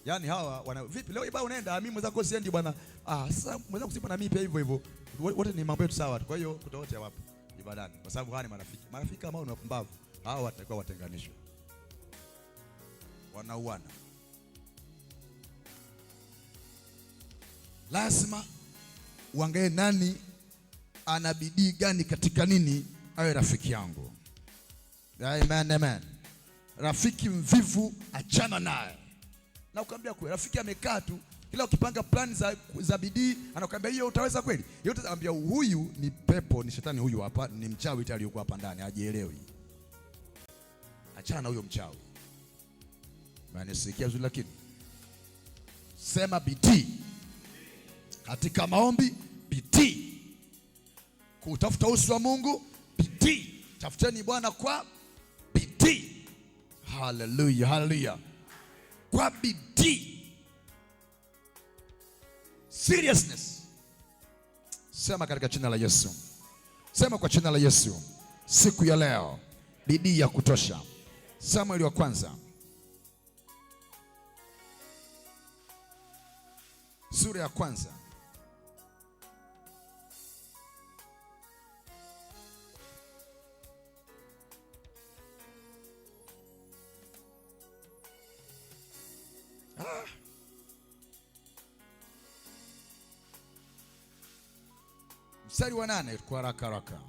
Yaani hawa vipi leo ibada unaenda, mimi mwenzako siendi bwana. Sasa mwenzako sipo na mimi pia hivyo. Wote ni mambo yetu sawa. Kwa hiyo kuta wote hawapo ibadani kwa sababu hawa ni marafiki. Marafiki ambao ni wapumbavu, hawa watakuwa watenganishwe. Wanauana. Lazima uangalie nani ana bidii gani katika nini awe rafiki yangu. Amen, amen. Rafiki mvivu achana naye. Na ukamwambia kweli, rafiki amekaa tu, kila ukipanga plani za bidii anakuambia hiyo utaweza kweli? Yote anambia huyu ni pepo, ni shetani huyu hapa, ni mchawi tayari yuko hapa ndani, hajielewi. Achana na huyo mchawi. Maana sikia vizuri, lakini sema bidii. Katika maombi bidii. Kutafuta uso wa Mungu bidii. Tafuteni Bwana kwa bidii. Hallelujah, hallelujah. Kwa bidii. Seriousness. Sema katika jina la Yesu. Sema kwa jina la Yesu. Siku ya leo bidii ya kutosha. Samueli wa kwanza sura ya kwanza. Mstari wa 8 kwa haraka.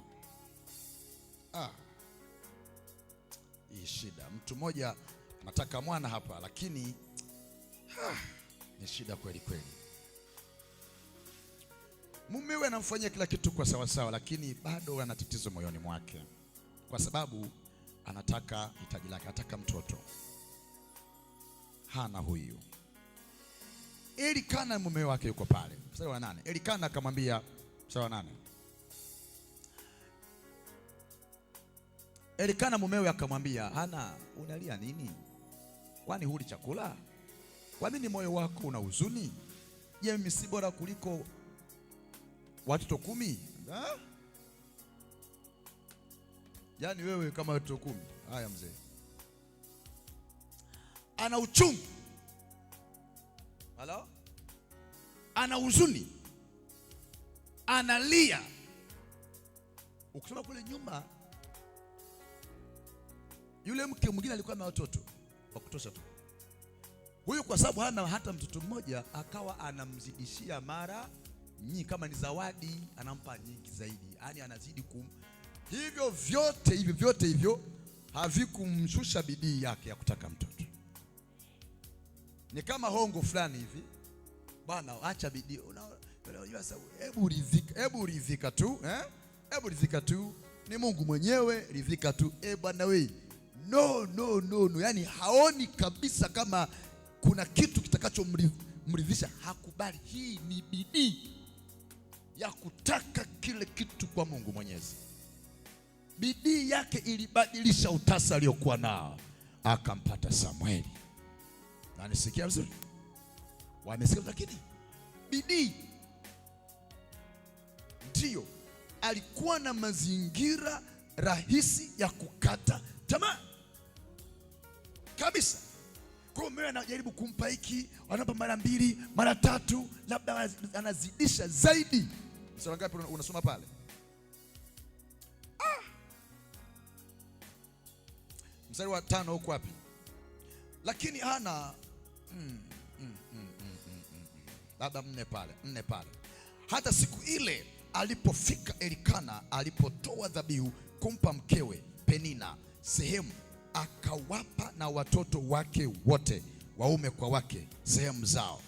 Hii shida. Mtu mmoja anataka mwana hapa lakini ni shida kweli kweli. Mumewe anamfanyia kila kitu kwa sawa lakini bado ana tatizo moyoni mwake. Kwa sababu anataka hitaji lake, anataka mtoto. Hana huyu. Elikana mume wake yuko pale. Mstari wa 8. Elikana akamwambia, mstari wa 8. Elikana mumewe akamwambia, Hana, unalia nini? Kwani huli chakula? Kwa nini moyo wako una huzuni? Je, mimi si bora kuliko watoto 10? Yaani wewe kama watoto 10. Haya mzee. Ana uchungu. Halo? Ana huzuni. Analia. Ukisoma kule nyuma, yule mke mwingine alikuwa na watoto wa kutosha tu. Huyu kwa sababu hana hata mtoto mmoja, akawa anamzidishia mara nyingi, kama ni zawadi anampa nyingi zaidi. Yaani anazidi hivyo vyote hivyo havikumshusha bidii yake ya kutaka mtoto. Ni kama hongo fulani hivi. Bwana acha bidii. Unajua sasa, hebu ridhika tu, hebu ridhika tu. Ni Mungu mwenyewe, ridhika tu. Bwana wewe. No. Yaani haoni kabisa kama kuna kitu kitakachomridhisha. Hakubali. Hii ni bidii ya kutaka kile kitu kwa Mungu Mwenyezi. Bidii yake ilibadilisha utasa aliokuwa nao, akampata Samueli. Na nisikia vizuri? Wamesikia, lakini bidii ndio alikuwa na mazingira rahisi ya kukata tamaa kabisa. Kwa hiyo anajaribu kumpa hiki, anampa mara 2, mara 3, labda anazidisha zaidi. Sura ngapi unasoma pale? Mstari wa 5 huko wapi? Lakini Hana labda 4 pale. Hata siku ile alipofika Elikana, alipotoa dhabihu kumpa mkewe Penina sehemu, akawapa na watoto wake wote waume kwa wake sehemu zao.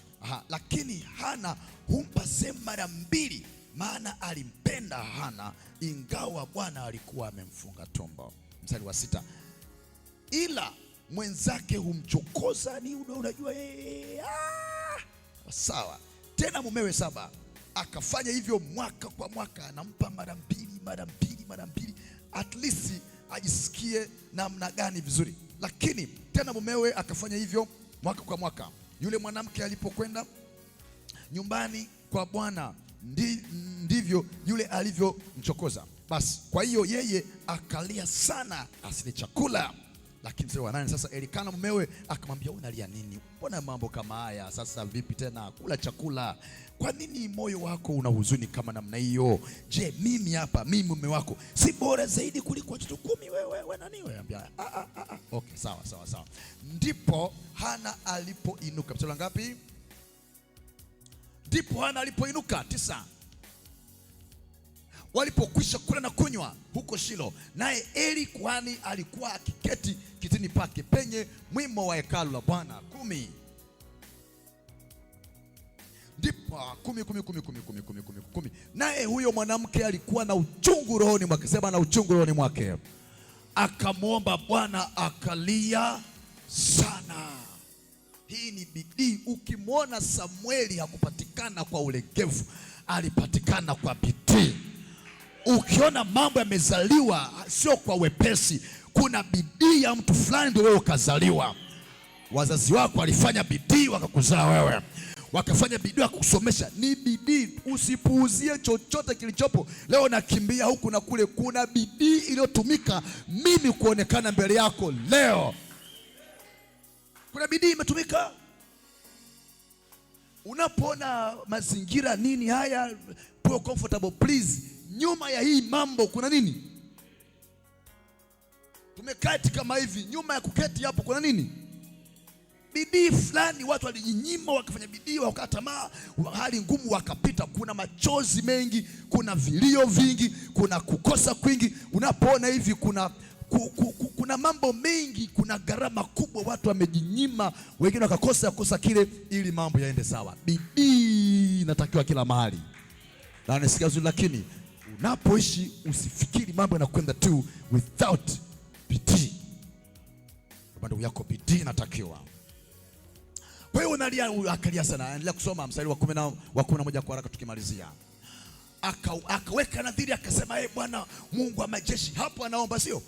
Lakini Hana humpa sehemu mara 2, maana alimpenda Hana ingawa Bwana alikuwa amemfunga tumbo. Mstari wa 6. Ila mwenzake humchokoza. Ni unajua sawa. Tena mumewe Saba akafanya hivyo mwaka kwa mwaka, anampa mara 2, at least ajisikie namna gani vizuri. Lakini tena mumewe akafanya hivyo mwaka kwa mwaka. Yule mwanamke alipokwenda nyumbani kwa Bwana, ndivyo yule alivyomchokoza. Basi kwa hiyo yeye akalia sana asile chakula. Lakini mzee wa 8 sasa, Elikana mumewe akamwambia, unalia nini? Mbona mambo kama haya? Sasa vipi tena kula chakula? Kwa nini moyo wako una huzuni kama namna hiyo? Je, mimi mume wako si bora zaidi kuliko watoto 10? Wewe nani wewe? Anambia okay, sawa. Ndipo Hana alipoinuka. Mstari ngapi? Ndipo Hana alipoinuka 9. Walipokwisha kula na kunywa huko Shilo, naye Eli kuhani alikuwa akiketi kitini pake penye mwimo wa hekalu la Bwana. 10. Ndipo 10. Naye huyo mwanamke alikuwa na uchungu rohoni mwake. Sema, na uchungu rohoni mwake. Akamwomba Bwana, akalia sana. Hii ni bidii. Ukimwona Samueli hakupatikana kwa ulegevu, alipatikana kwa bidii. Ukiona mambo yamezaliwa sio kwa wepesi, kuna bidii ya mtu fulani ndio wewe ukazaliwa. Wazazi wako walifanya bidii wakakuzaa wewe, wakafanya bidii wakakusomesha. Ni bidii. Usipuuzie chochote kilichopo. Leo nakimbia huku na kule, kuna bidii iliyotumika mimi kuonekana mbele yako leo. Kuna bidii imetumika. Unapoona mazingira nini haya, pull comfortable please. Nyuma ya hii mambo kuna nini? Tumeketi kama hivi, nyuma ya kuketi hapo kuna nini? Bidii fulani. Watu walijinyima, wakafanya bidii, wakakata tamaa, hali ngumu wakapita. Kuna machozi mengi, kuna vilio vingi, kuna kukosa kwingi. Unapoona hivi kuna mambo mengi, kuna gharama kubwa, watu wamejinyima, wengine wakakosa kile ili mambo yaende sawa. Bidii inatakiwa kila mahali. Na nisikia vizuri, lakini unapoishi usifikiri mambo yanakwenda tu without bidii. Kwa ndugu yako bidii inatakiwa. Kwa hiyo unalia, akalia sana. Endelea kusoma mstari wa 11 kwa haraka tukimalizia. Akaweka nadhiri akasema, Bwana Mungu wa majeshi. Hapo anaomba sio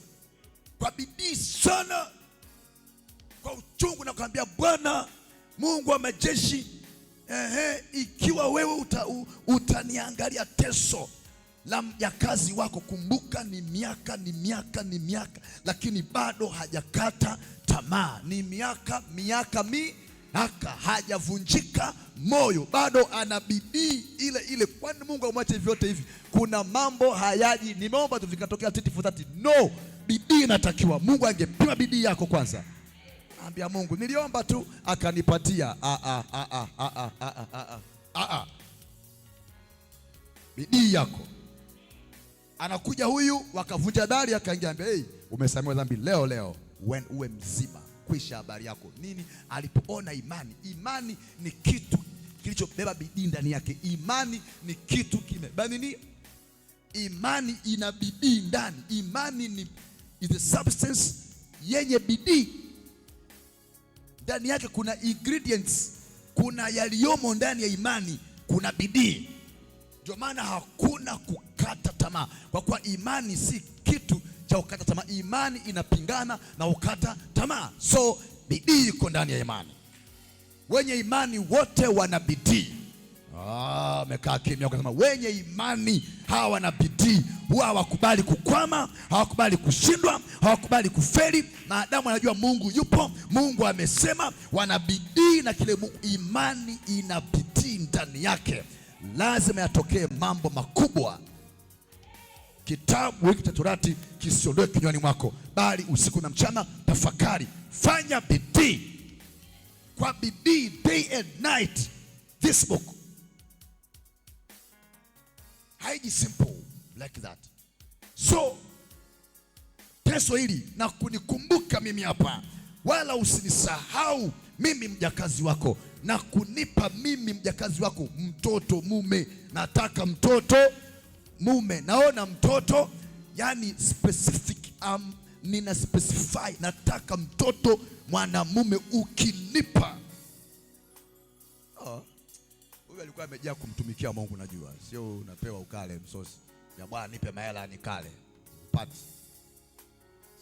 kwa bidii sana, kwa uchungu, na kumwambia Bwana Mungu wa majeshi, ikiwa wewe utaniangalia teso la mjakazi wako, kumbuka ni miaka, lakini bado hajakata tamaa. Ni miaka, hajavunjika moyo, bado ana bidii ile. Kwani Mungu amwache vyote hivi? Kuna mambo hayaji nimeomba tu vikatokea titi for that. No, bidii inatakiwa. Mungu angepima bidii yako kwanza. Ambia Mungu, niliomba tu akanipatia. Bidii yako. Anakuja huyu wakavunja dari, akaingia, ambia hey, umesamehewa dhambi leo uwe mzima, kwisha habari yako. Nini? Alipoona imani ni kitu kilichobeba bidii ndani yake. Imani ni kitu kimebeba nini? Imani ina bidii ndani. Imani ni the substance yenye bidii ndani yake. Kuna ingredients, kuna yaliyomo ndani ya imani, kuna bidii. Ndio maana hakuna kukata tamaa, kwa kuwa imani si kitu cha kukata tamaa. Imani inapingana na ukata tamaa. So bidii iko ndani ya imani. Wenye imani wote wana bidii. Amekaa kimya ukasema wenye imani hawa wana bidii. Huwa hawakubali kukwama, hawakubali kushindwa, hawakubali kufeli. Maadamu anajua Mungu yupo, Mungu amesema, wana bidii na kile Mungu. Imani ina bidii ndani yake. Lazima yatokee mambo makubwa. Kitabu hiki cha Torati kisiondoe kinywani mwako, bali usiku na mchana tafakari. Fanya bidii, kwa bidii, day and night. This book haiji simple like that. So teso hili na kunikumbuka mimi hapa, wala usinisahau mimi mjakazi wako, na kunipa mimi mjakazi wako mtoto mume. Nataka mtoto mume. Naona mtoto, yani specific. Nina specify, nataka mtoto mwanamume ukinipa. Huyu alikuwa amejaa kumtumikia Mungu, najua. Sio unapewa ukale msosi. Ya Bwana nipe mahela nikale. Pati.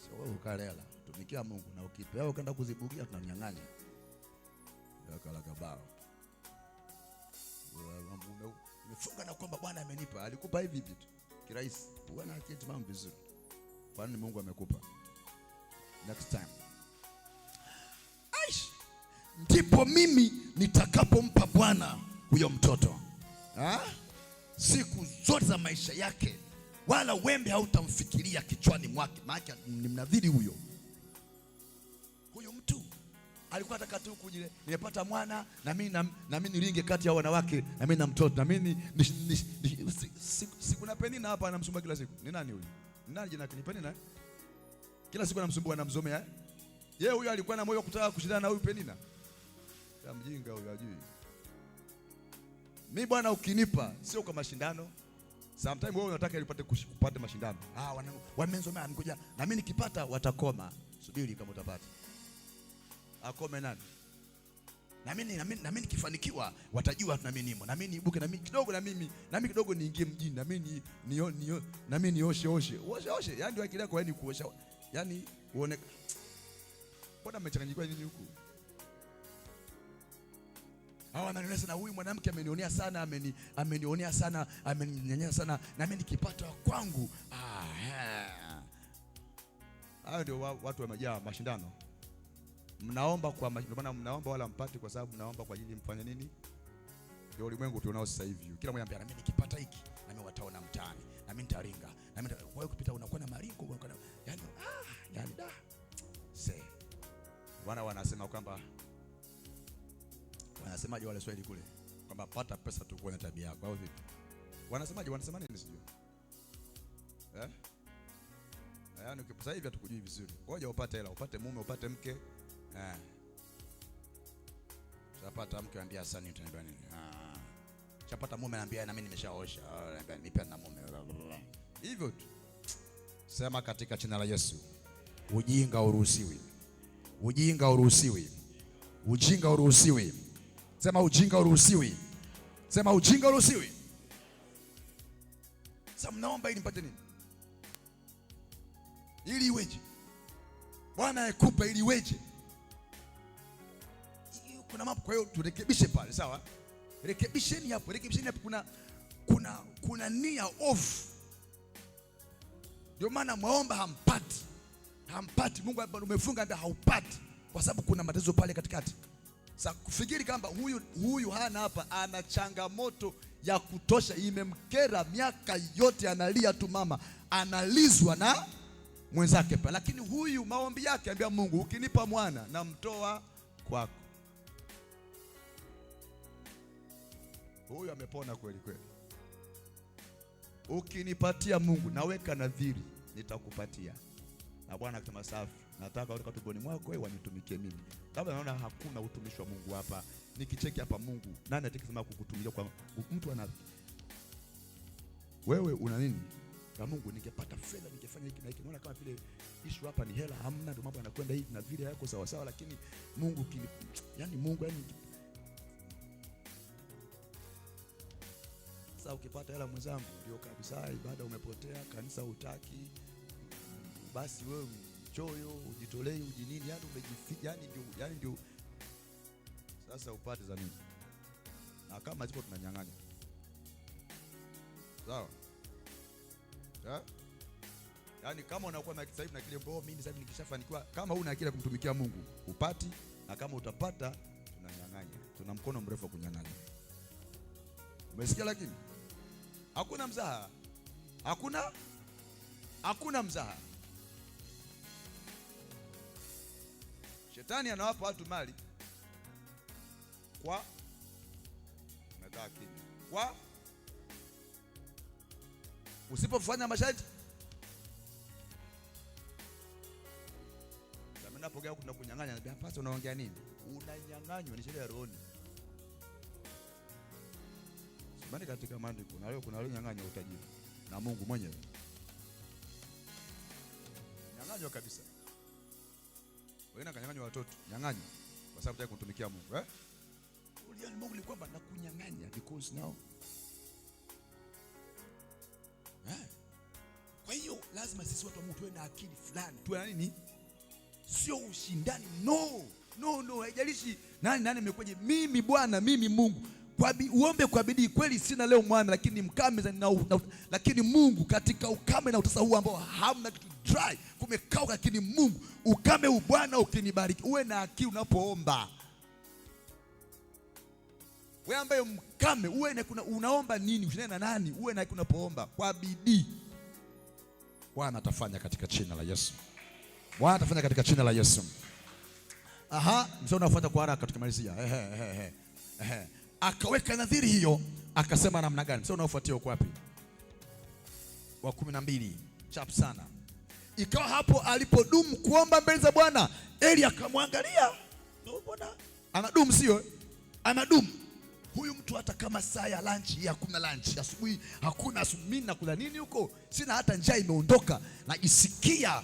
Sio wewe ukale hela. Tumikia Mungu, na ukipewa ukaenda kuzibugia tunanyang'anya. Kala kabao. Umefunga na kwamba Bwana amenipa. Alikupa hivi vitu kirahisi. Bwana akiti mambo vizuri. Kwani Mungu amekupa. Next time. Aish. Ndipo mimi nitakapompa Bwana huyo mtoto. Siku zote za maisha yake, wala wembe hautamfikiria kichwani mwake. Maana ni mnadhiri huyo. Huyo mtu alikuwa anataka tu kujile, nimepata mwana na mimi nilinge kati ya wanawake, na mimi na mtoto, na mimi siku na Penina hapa anamsumbua kila siku. Ni nani huyu? Ni nani jina lake? Ni Penina? Kila siku anamsumbua, anamzomea. Yeye huyu alikuwa na moyo kutaka kushindana na huyu Penina. Ya mjinga huyu, ajui. Mimi Bwana ukinipa sio kwa mashindano. Sometimes wewe unataka ilipate kupata mashindano. Wamenzomea ngoja na mimi nikipata watakoma. Subiri kama utapata. Akome nani? Na mimi nikifanikiwa watajua na mimi nimo. Na mimi niibuke, na mimi kidogo, na mimi kidogo niingie mjini, na mimi na mimi nioshe. Yaani ndio akili yako, yani kuosha. Yaani uone mbona mmechanganyikiwa nini huku? Ananieleza na huyu mwanamke amenionea sana, amenionea sana, ameninyanyasa sana, na mimi nikipata kwangu. Hayo ndio watu wamejaa mashindano. Mnaomba kwa maana mnaomba wala mpati, kwa sababu mnaomba kwa ajili mfanye nini? Ndio ulimwengu tunao sasa hivi. Kila mmoja anambia, na mimi nikipata hiki, na mimi wataona mtaani, na mimi nitaringa, na mimi kwa hiyo kupita unakuwa na maringo, unakuwa yani da. Bwana wanasema kwamba, wanasemaje wale Swahili kule, kwamba pata pesa tu kwa tabia yako au vipi? Wanasemaje? Wanasema nini sijui? Yaani sasa hivi hatukujui vizuri. Ngoja upate hela, upate mume, upate mke. Chapata mke anambia asante, utaniambia nini? Chapata mume anambia na mimi nimeshaosha. Anambia nipe na mume. Hivyo tu. Sema katika jina la Yesu. Ujinga uruhusiwi. Ujinga uruhusiwi. Ujinga uruhusiwi. Sema ujinga uruhusiwi. Sema ujinga uruhusiwi. Sasa mnaomba ili mpate nini? Ili iweje? Bwana akupa ili iweje? Kuna mambo, kwa hiyo turekebishe pale, sawa? Rekebisheni hapo, kuna nia off. Ndio maana mwaomba hampati. Mungu umefunga ndio haupati, kwa sababu kuna matatizo pale katikati. Sasa kufikiri kwamba huyu hana hapa, ana changamoto ya kutosha, imemkera miaka yote, analia tu mama, analizwa na mwenzake pale. Lakini huyu maombi yake ambia Mungu, ukinipa mwana namtoa kwako. Huyu amepona kweli kweli. Ukinipatia Mungu, naweka nadhiri nitakupatia. Na Bwana akasema safi, nataka weka tumboni mwako wewe wanitumikie mimi. Labda naona hakuna utumishi wa Mungu hapa. Nikicheki hapa Mungu, nani atakisema kukutumikia kwa mtu ana wewe una nini? Na Mungu, ningepata fedha ningefanya hiki na hiki. Naona kama vile issue hapa ni hela, hamna, ndio mambo yanakwenda hivi na vile yako sawa sawa, lakini Mungu yani Mungu yani sasa ukipata hela mwenzangu, ndio kabisa ibada umepotea, kanisa hutaki. Basi wewe mchoyo, ujitolei, ujinini, yani umejificha, yani ndio sasa upate za nini? Na kama zipo tunanyang'anya. Sawa? Yaani kama unakuwa na sasa hivi na kile mimi sasa hivi nikishafanikiwa, kama huna akili ya kumtumikia Mungu upati, na kama utapata tunanyang'anya. Tuna mkono mrefu wa kunyang'anya. Umesikia? Lakini hakuna mzaha. Hakuna mzaha. Shetani anawapa watu mali kwa nadhaki. Kwa usipofanya masharti. Sasa mnapogea kuna kunyang'anya, na pasa unaongea nini? Unanyang'anywa, ni sheria ya roho. Bali katika maandiko kuna leo nyang'anywa utajiri na Mungu mwenyewe. Nyang'anywa kabisa. Wewe unanyang'anywa watoto, nyang'anywa kwa sababu unataka kumtumikia Mungu, Uliani Mungu ni kwamba nakunyang'anya because now. Kwa hiyo lazima sisi watu wa Mungu tuwe na akili fulani. Tuwe na nini? Sio ushindani. No, haijalishi nani amekweje. Mimi Bwana, mimi Mungu. Uombe kwa bidii. Kweli sina leo mwana, lakini mkame lakini Mungu katika ukame na utasa huu ambao hamna kitu dry, kumekauka, lakini Mungu ukame huu Bwana ukinibariki. Uwe na akili unapoomba. Wewe ambaye mkame, uwe na unaomba nini? Ushindane na nani? Uwe na unapoomba kwa bidii. Bwana atafanya katika jina la Yesu. Bwana atafanya katika jina la Yesu. Msao unafuata kwa haraka tukimalizia. Akaweka nadhiri hiyo, akasema namna gani? Sasa unaofuatia uko wapi? Wa 12. Chap sana. Ikawa hapo alipodumu kuomba mbele za Bwana, Eli akamwangalia. Unaona? Anadumu sio? Anadumu. Huyu mtu hata kama saa ya lunch, hakuna lunch, asubuhi hakuna, asubuhi na kula nini huko? Sina hata njaa, imeondoka, najisikia.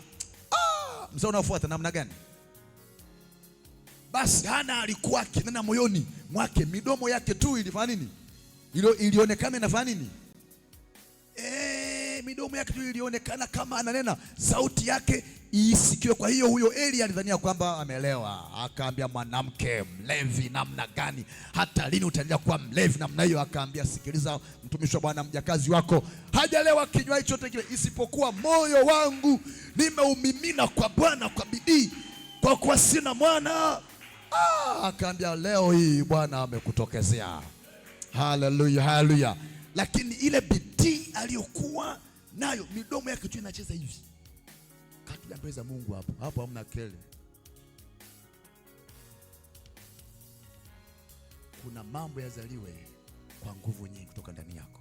Msao unaofuata namna gani? Basi Hana alikuwa akinena moyoni mwake, midomo yake tu ilifanya nini? Ilionekana inafanya nini? Midomo yake tu ilionekana kama ananena, sauti yake isikiwe. Kwa hiyo huyo Eli alidhania kwamba amelewa. Akaambia, mwanamke mlevi namna gani? Hata lini utaendelea kuwa mlevi namna hiyo? Akaambia, sikiliza mtumishi wa Bwana, mjakazi wako hajalewa kinywaji chochote kile, isipokuwa moyo wangu nimeumimina kwa Bwana kwa bidii, kwa kuwa sina mwana. Akaambia, leo hii Bwana amekutokezea. Haleluya, haleluya. Lakini ile bidii aliyokuwa nayo, midomo yake tu inacheza hivi. Kati mbele za Mungu hapo hamna kelele. Kuna mambo yazaliwe kwa nguvu nyingi kutoka ndani yako.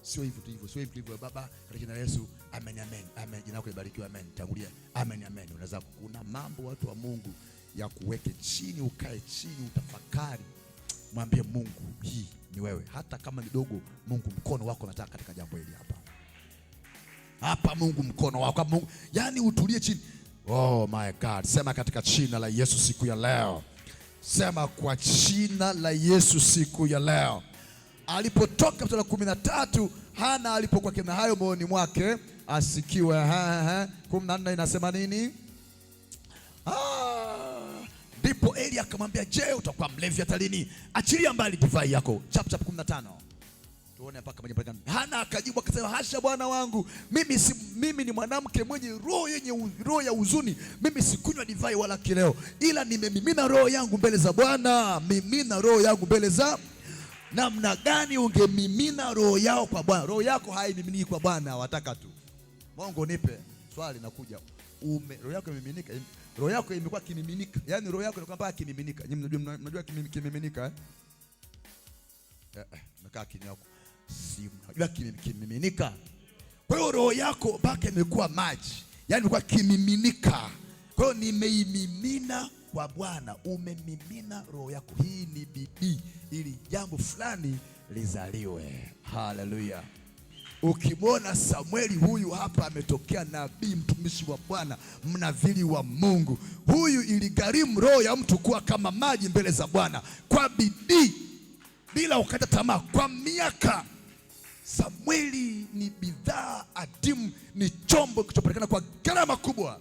Sio hivyo tu hivyo, sio hivyo baba, katika jina la Yesu, amen amen. Amen, jina lako libarikiwe, amen. Tangulia, amen amen. Unaweza kuna mambo watu wa Mungu ya kuweke chini, ukae chini, utafakari. Mwambie Mungu, hii ni wewe. Hata kama ni dogo, Mungu mkono wako nataka katika jambo hili hapa Mungu mkono wako, Mungu, yani utulie chini. Oh my God, sema katika jina la Yesu siku ya leo. Sema kwa jina la Yesu siku ya leo. Alipotoka mstari wa 13, Hana alipokuwa kina hayo moyoni mwake, asikiwe 14 inasema nini? Ndipo Eli akamwambia, je, utakuwa mlevi hata lini? Achilia mbali divai yako. Chap 15. Tuone mpaka moja mpaka. Hana akajibu akasema, hasha bwana wangu, mimi ni mwanamke mwenye roho ya huzuni. Mimi sikunywa divai wala kileo, ila nimemimina roho yangu mbele za Bwana. Mimina roho yangu mbele za. Namna gani ungemimina roho yao kwa Bwana? Roho yako haimiminiki kwa Bwana, wataka tu. Mungu nipe. Swali nakuja. Roho yako imiminika. Roho yako imekuwa kimiminika. Yaani roho yako inakuwa mpaka kimiminika. Nyinyi mnajua kimiminika Nakaa kimya huko. Si mnajua kimiminika. Kwa hiyo roho yako mpaka imekuwa maji. Yaani imekuwa kimiminika. Kwa hiyo nimeimimina kwa Bwana. Umemimina roho yako. Hii ni bidii ili jambo fulani lizaliwe. Haleluya. Ukimwona Samueli huyu hapa ametokea nabii, mtumishi wa Bwana, mnadhiri wa Mungu. Huyu iligharimu roho ya mtu kuwa kama maji mbele za Bwana kwa bidii bila kukata tamaa kwa miaka. Samueli ni bidhaa adimu, ni chombo kilichopatikana kwa gharama kubwa.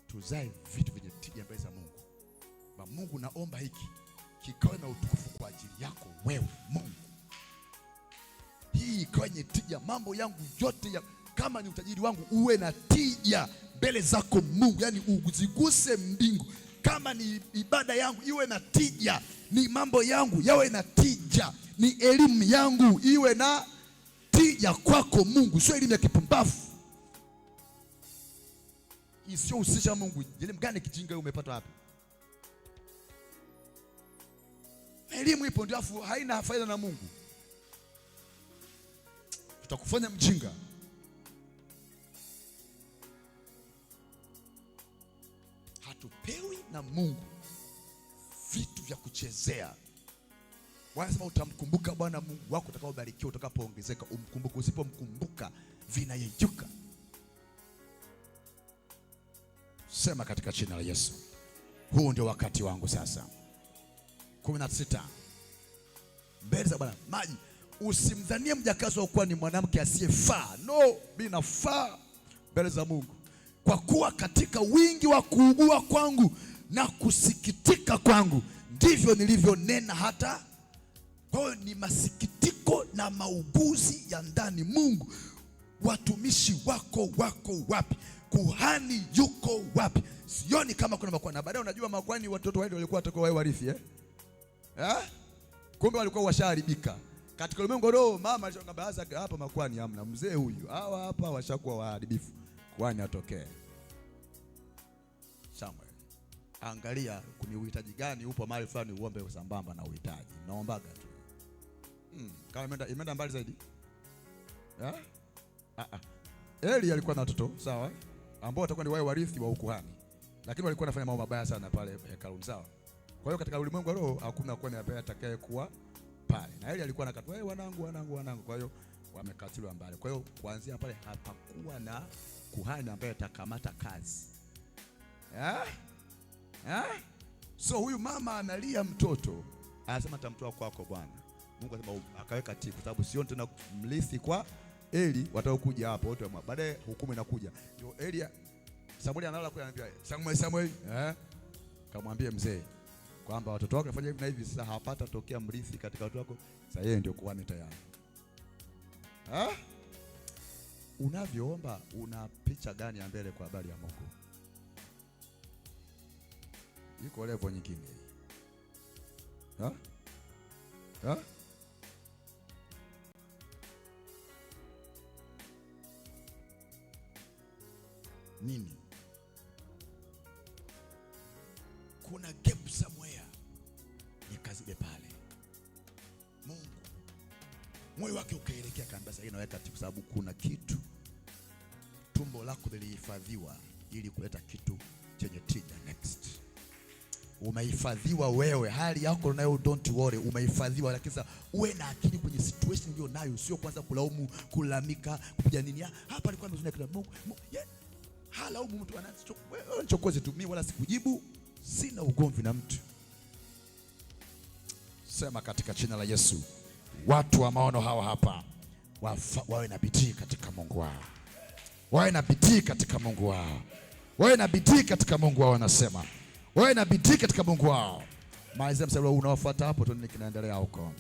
Tuzae vitu vyenye tija mbele za Mungu. Mungu, naomba hiki kikawe na utukufu kwa ajili yako wewe Mungu. Hii ikawe yenye tija, mambo yangu yote kama ni utajiri wangu uwe na tija mbele zako Mungu. Yaani uziguse mbingu. Kama ni ibada yangu iwe na tija, ni mambo yangu yawe na tija, ni elimu yangu iwe na tija kwako Mungu, sio elimu ya kipumbavu isiyohusisha Mungu. Elimu gani kijinga umepata wapi? Elimu ipo ndio afu haina faida na Mungu. Tutakufanya mjinga. Hatupewi na Mungu vitu vya kuchezea. Wanasema utamkumbuka Bwana Mungu wako utakaobarikiwa, utakapoongezeka. Umkumbuke, usipomkumbuka vinayeyuka. Sema katika jina la Yesu, huu ndio wakati wangu sasa. 16 mbele za Bwana maji. Usimdhanie mjakazi wa kuwa ni mwanamke asiyefaa. No, mimi nafaa mbele za Mungu, kwa kuwa katika wingi wa kuugua kwangu na kusikitika kwangu ndivyo nilivyonena hata. Kwa hiyo ni masikitiko na mauguzi ya ndani. Mungu, watumishi wako wapi? Kuhani yuko wapi? Sioni kama kuna makwani. Na baadaye unajua makwani watoto wale walikuwa watakuwa wao warithi kumbe walikuwa washaharibika katika ulimwengu roho. Mama alishakwambia hapa makwani hamna, mzee huyu hawa hapa washakuwa waharibifu, kwani atokee. Samuel, angalia kuni uhitaji gani upo mahali fulani, uombe sambamba na uhitaji. Naombaga tu kama imeenda mbali zaidi. Eli alikuwa na watoto sawa, ambao watakuwa ni wao warithi wa ukuhani, lakini walikuwa wanafanya mambo mabaya sana pale hekaluni sawa. Kwa hiyo katika ulimwengu wa roho hakuna kuwa ni atakaye kuwa pale. Na Eli alikuwa anakatwa, wanangu. Kwa hiyo wamekatiliwa mbali. Kwa hiyo kuanzia pale hapakuwa na kuhani ambaye atakamata kazi. So huyu mama analia mtoto, anasema tamtoa kwako Bwana. Mungu anasema akaweka tiki, kwa sababu sio tena mlithi kwa Eli, watakuja hapo wote. Baadaye hukumu inakuja. Ndio Eli Samuel analala kwa, anambia Samuel kamwambie mzee kwamba watoto wako wafanye hivi na hivi, sasa hapata tokea mrithi katika watu wako. Sasa yeye ndio kuhani tayari. Unavyoomba una picha gani ya mbele kwa habari ya Mungu? Iko level nyingine. Nini? Kuna gap somewhere. Nikazibe pale. Mungu moyo wake ukaelekea kaambia sasa inaweka kwa sababu kuna kitu tumbo lako lilihifadhiwa ili kuleta kitu chenye tija next. Umehifadhiwa wewe, hali yako nayo don't worry, umehifadhiwa, lakini sasa uwe na akili kwenye situation hiyo nayo, sio kwanza kulaumu, kulalamika, kupiga nini. Hapa alikuwa amezunia kila Mungu. Halaumu mtu anachokoze tu, mimi wala sikujibu, sina ugomvi na mtu. Sema katika jina la Yesu, watu wa maono hawa hapa wawe na bidii katika Mungu wao. Wawe na bidii katika Mungu wao. Wawe na bidii katika Mungu wao. Wanasema Wewe na bidii katika Mungu wao. Malizia mstari unaofuata hapo tu, kinaendelea huko.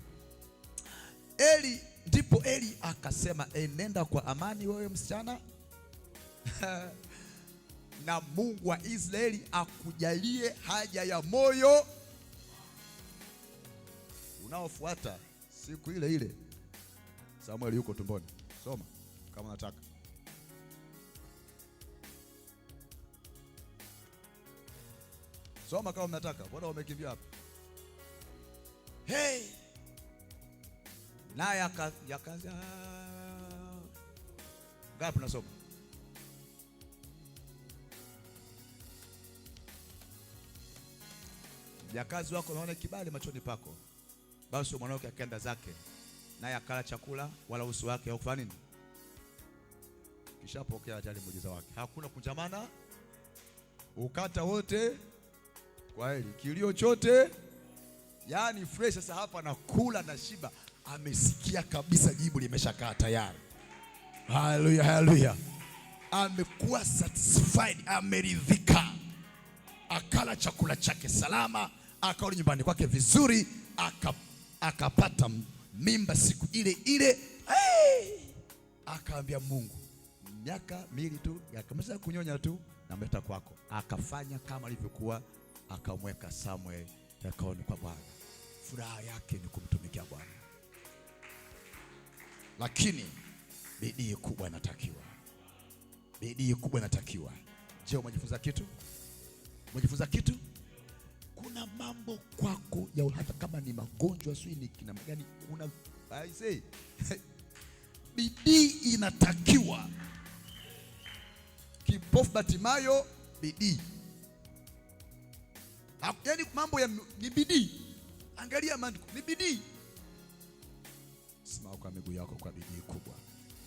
Ndipo Eli akasema, nenda kwa amani wewe msichana na Mungu wa Israeli akujalie haja ya moyo. Unaofuata siku ile ile Samuel yuko tumboni. Soma kama unataka. Soma kama mnataka. Bwana wamekimbia hapa. Hey! Naye akaanza ngapi nasoma? Jakazi wako naona kibali machoni pako. Basi mwanamke akaenda zake, naye akala chakula, wala uso wake haukufanya nini? Kishapokea ajali muujiza wake. Hakuna kunjamana, ukata wote kwa heri, kilio chote, yani fresh. Sasa hapa anakula na shiba, amesikia kabisa jibu limeshakaa tayari. Haleluya, haleluya. Amekuwa satisfied, ameridhika. Akala chakula chake salama, akarudi nyumbani kwake vizuri, akapata mimba siku ile ile. Hey! Akaambia Mungu, miaka 2 tu yakamaliza kunyonya tu na mleta kwako. Akafanya kama alivyokuwa, akamweka Samuel akaoni kwa Bwana. Furaha yake ni kumtumikia Bwana. Lakini bidii kubwa inatakiwa. Bidii kubwa inatakiwa. Je, umejifunza kitu? Umejifunza kitu? Kuna mambo kwako ya hata kama ni magonjwa sio ni kina gani, una I say bidii inatakiwa. Kipofu Batimayo, bidii. Yaani mambo ya ni bidii. Angalia maandiko, ni bidii. Simama kwa miguu yako kwa bidii kubwa.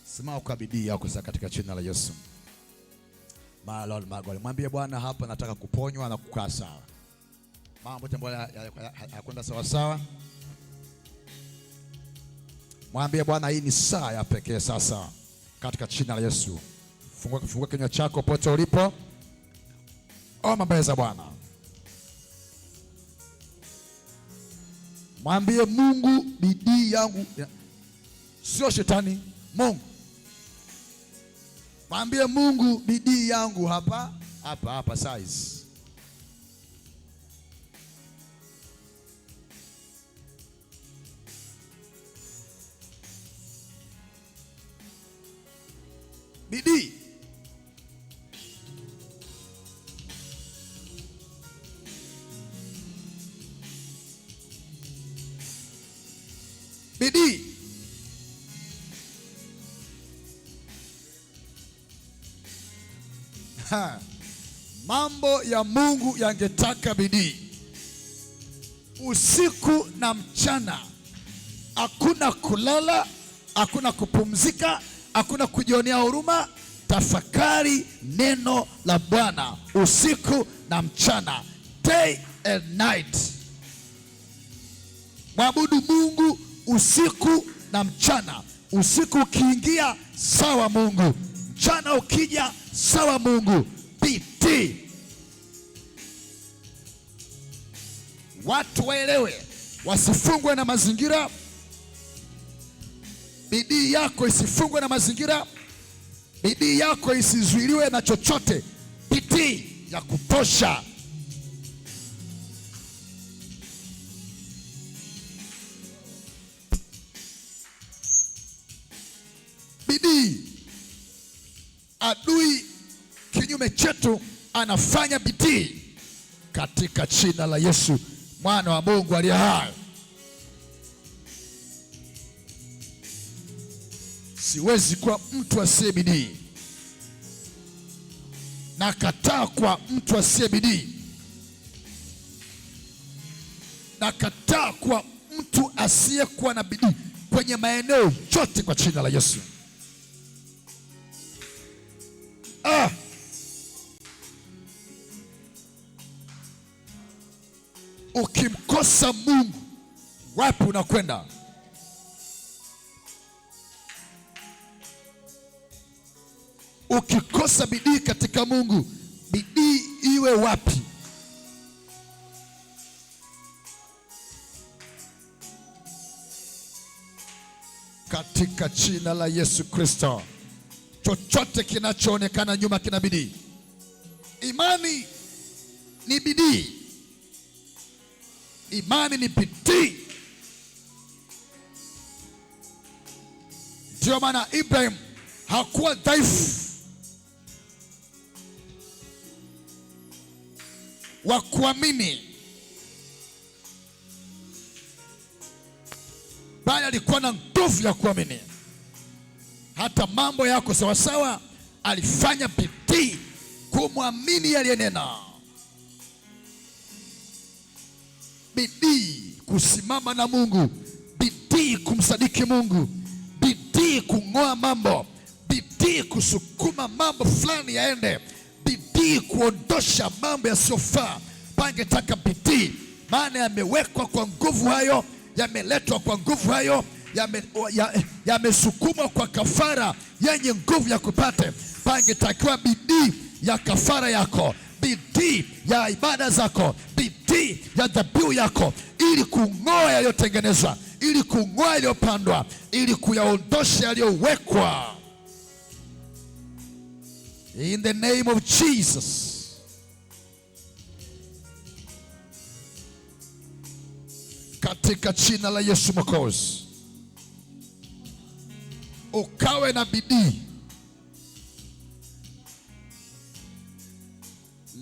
Simama kwa bidii yako sasa katika jina la Yesu. Malol magoli. Mwambie Bwana, hapa nataka kuponywa na kukaa sawa. Mambo ambayo hayakwenda sawa sawa. Mwambie Bwana, hii ni saa ya pekee sasa katika jina la Yesu. Fungua kinywa chako pote ulipo. Omba mbele za Bwana. Mwambie Mungu, bidii yangu sio shetani, Mungu. Mwambie Mungu, bidii yangu hapa size. Bidii. Bidii. Mambo ya Mungu yangetaka bidii. Usiku na mchana. Hakuna kulala, hakuna kupumzika, hakuna kujionea huruma. Tafakari neno la Bwana usiku na mchana, day and night. Mwabudu Mungu usiku na mchana. Usiku ukiingia, sawa Mungu. Mchana ukija, sawa Mungu. Bidii. Watu waelewe, wasifungwe na mazingira. Bidii yako isifungwe na mazingira. Bidii yako isizuiliwe na chochote. Bidii ya kutosha. Bidii. Adui kinyume chetu anafanya bidii katika jina la Yesu mwana wa Mungu aliye hai. Siwezi kuwa mtu asiye bidii. Nakataa kwa mtu asiye bidii. Nakataa kwa mtu asiyekuwa na bidii kwenye maeneo yote kwa jina la Yesu. Ukimkosa Mungu, wapi unakwenda? Ukikosa bidii katika Mungu, bidii iwe wapi? katika jina la Yesu Kristo. Chochote kinachoonekana nyuma kina bidii. Imani ni bidii. Imani ni bidii. Ndio maana Ibrahim hakuwa dhaifu wa kuamini, bali alikuwa na nguvu ya kuamini. Hata mambo yako sawasawa, alifanya bidii kumwamini aliyenena. Bidii kusimama na Mungu, bidii kumsadiki Mungu, bidii kung'oa mambo, bidii kusukuma mambo fulani yaende, bidii kuondosha mambo yasiyofaa. Pangetaka bidii, maana yamewekwa kwa nguvu hayo, yameletwa kwa nguvu hayo, yamesukumwa kwa kafara yenye nguvu ya kupate. Pangetakiwa bidii ya kafara yako, bidii ya ibada zako, bidii ya dhabihu yako, ili kung'oa yaliyotengenezwa, ili kung'oa yaliyopandwa, ili kuyaondosha yaliyowekwa. In the name of Jesus. Katika jina la Yesu Mwokozi, ukawe na bidii.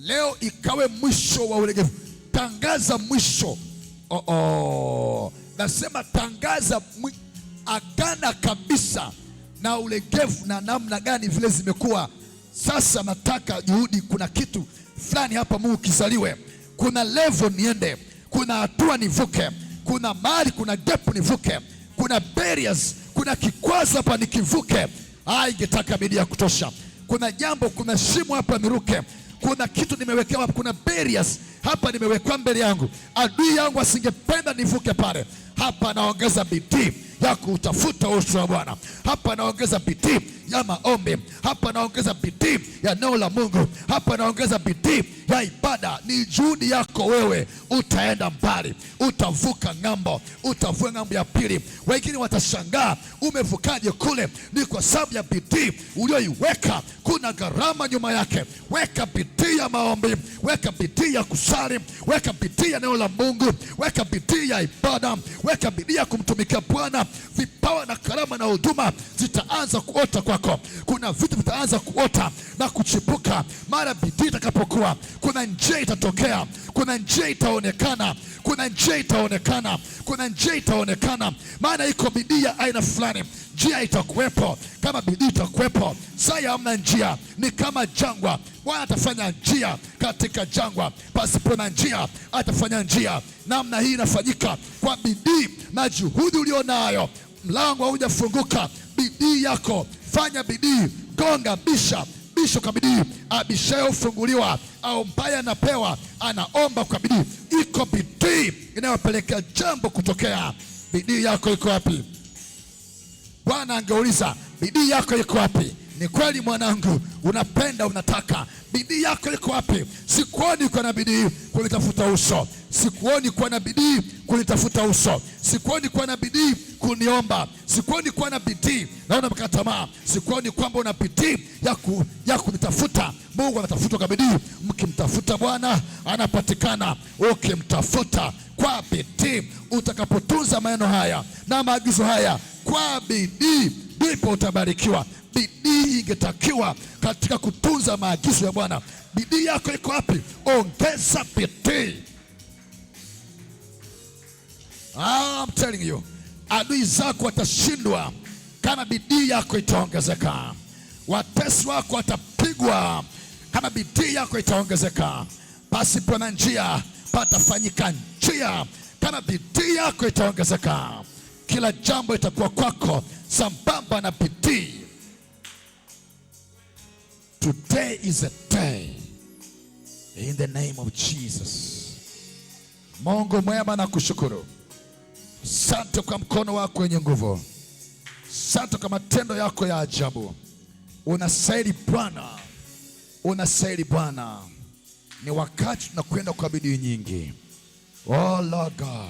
Leo ikawe mwisho wa ulegevu. Tangaza mwisho. Nasema tangaza agana kabisa na ulegevu na namna gani vile zimekuwa. Sasa nataka juhudi, kuna kitu fulani hapa Mungu kizaliwe. Kuna level niende, kuna hatua nivuke, kuna mahali, kuna gap nivuke, kuna barriers, kuna kikwazo hapa nikivuke. Ingetaka bidii ya kutosha. Kuna jambo, kuna shimo hapa niruke. Kuna kitu nimewekewa hapa, kuna barriers hapa nimewekwa mbele yangu. Adui yangu asingependa nivuke pale. Hapa naongeza bidii ya kutafuta uso wa Bwana. Hapa naongeza bidii ya maombi. Hapa naongeza bidii ya neno la Mungu. Hapa naongeza bidii ya ibada. Ni juhudi yako wewe, utaenda mbali, utavuka ng'ambo, utavuka ng'ambo ya pili. Wengine watashangaa umevukaje kule. Ni kwa sababu ya bidii ulioiweka. Kuna gharama nyuma yake. Weka bidii ya maombi, weka bidii ya kusali, weka bidii ya neno la Mungu, weka bidii ya ibada, weka bidii ya kumtumikia Bwana. Vipawa na karama na huduma zitaanza kuota kwako. Kuna vitu vitaanza kuota na kuchipuka mara bidii itakapokuwa. Kuna njia itatokea, kuna njia itaonekana, kuna njia itaonekana, kuna njia itaonekana. Maana iko bidii ya aina fulani, njia itakuwepo. Kama bidii itakuwepo, saa hamna njia, ni kama jangwa. Bwana atafanya njia katika jangwa, pasipo na njia atafanya njia. Namna hii inafanyika kwa bidii na juhudi ulionayo. Mlango haujafunguka, bidii yako, fanya bidii, gonga, bisha kwa bidii. Abishaye hufunguliwa, au mbaya anapewa, anaomba kwa bidii. Iko bidii inayopelekea jambo kutokea. Bidii yako iko wapi? Bwana angeuliza, bidii yako iko wapi? Ni kweli mwanangu, unapenda, unataka. Bidii yako iko wapi? Sikuoni kwa na bidii kunitafuta uso. Sikuoni kwa na bidii kunitafuta uso. Sikuoni kwa na bidii kuniomba. Sikuoni kwa na bidii, naona mkata tamaa. Sikuoni kwamba una bidii ya kunitafuta. Mungu anatafuta kwa bidii. Mkimtafuta Bwana anapatikana. Ukimtafuta kwa bidii, utakapotunza maneno haya na maagizo haya kwa bidii, ndipo utabarikiwa. Bidii ingetakiwa katika kutunza maagizo ya Bwana. Bidii yako iko wapi? Ongeza bidii. I'm telling you, adui zako watashindwa kama bidii yako itaongezeka. Watesi wako watapigwa kama bidii yako itaongezeka. Pasipo na njia patafanyika njia kama bidii yako itaongezeka. Kila jambo itakuwa kwako sambamba na bidii. Today is a day. In the name of Jesus. Mungu mwema, na kushukuru. Asante kwa mkono wako wenye nguvu. Asante kwa matendo yako ya ajabu. Unastahili Bwana. Unastahili Bwana. Ni wakati tunakwenda kwa bidii nyingi. Oh Lord God.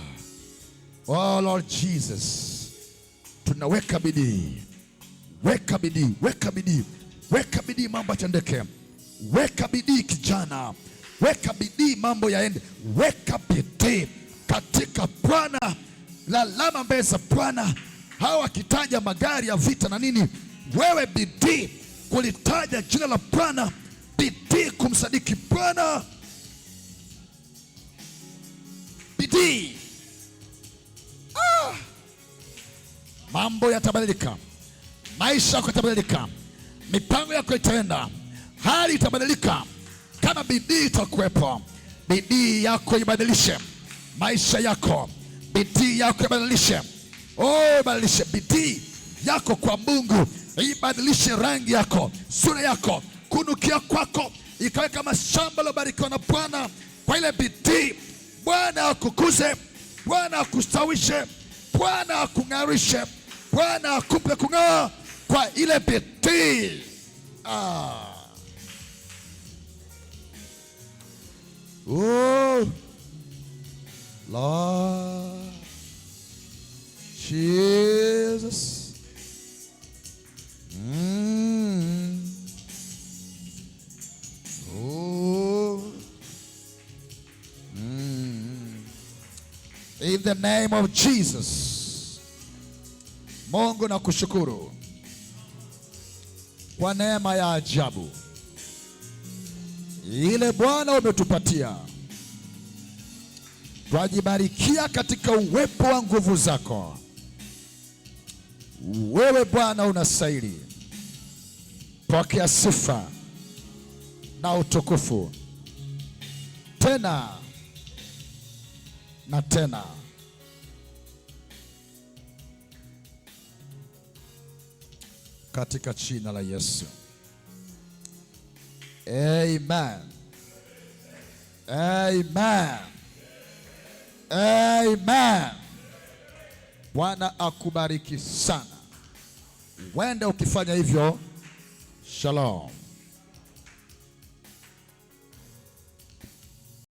Oh Lord Jesus. tunaweka bidii. Weka bidii, weka bidii, weka bidii, mambo yatendeke. Weka bidii kijana, weka bidii, mambo yaende. Weka bidii katika Bwana, lalama mbele za Bwana. Hawa wakitaja magari ya vita na nini, wewe bidii kulitaja jina la Bwana, bidii kumsadiki Bwana, bidii. Mambo yatabadilika, maisha yako yatabadilika, mipango yako itaenda, hali itabadilika kama bidii itakuwepo. Bidii yako ibadilishe maisha yako, bidii yako ibadilishe. Ibadilishe bidii yako kwa Mungu, ibadilishe rangi yako, sura yako, kunukia kwako ikawe kama shamba lilobarikiwa na Bwana. Kwa ile bidii, Bwana akukuze, Bwana akustawishe, Bwana akung'arishe, Bwana akupe kung'aa kwa ile bidii. Lord Jesus. In the name of Jesus. Mungu nakushukuru kwa neema ya ajabu ile Bwana umetupatia. Twajibarikia katika uwepo wa nguvu zako. Wewe Bwana unastahili. Pokea sifa na utukufu tena na tena. Katika jina la Yesu. Amen. Amen. Amen. Bwana akubariki sana. Wende ukifanya hivyo. Shalom.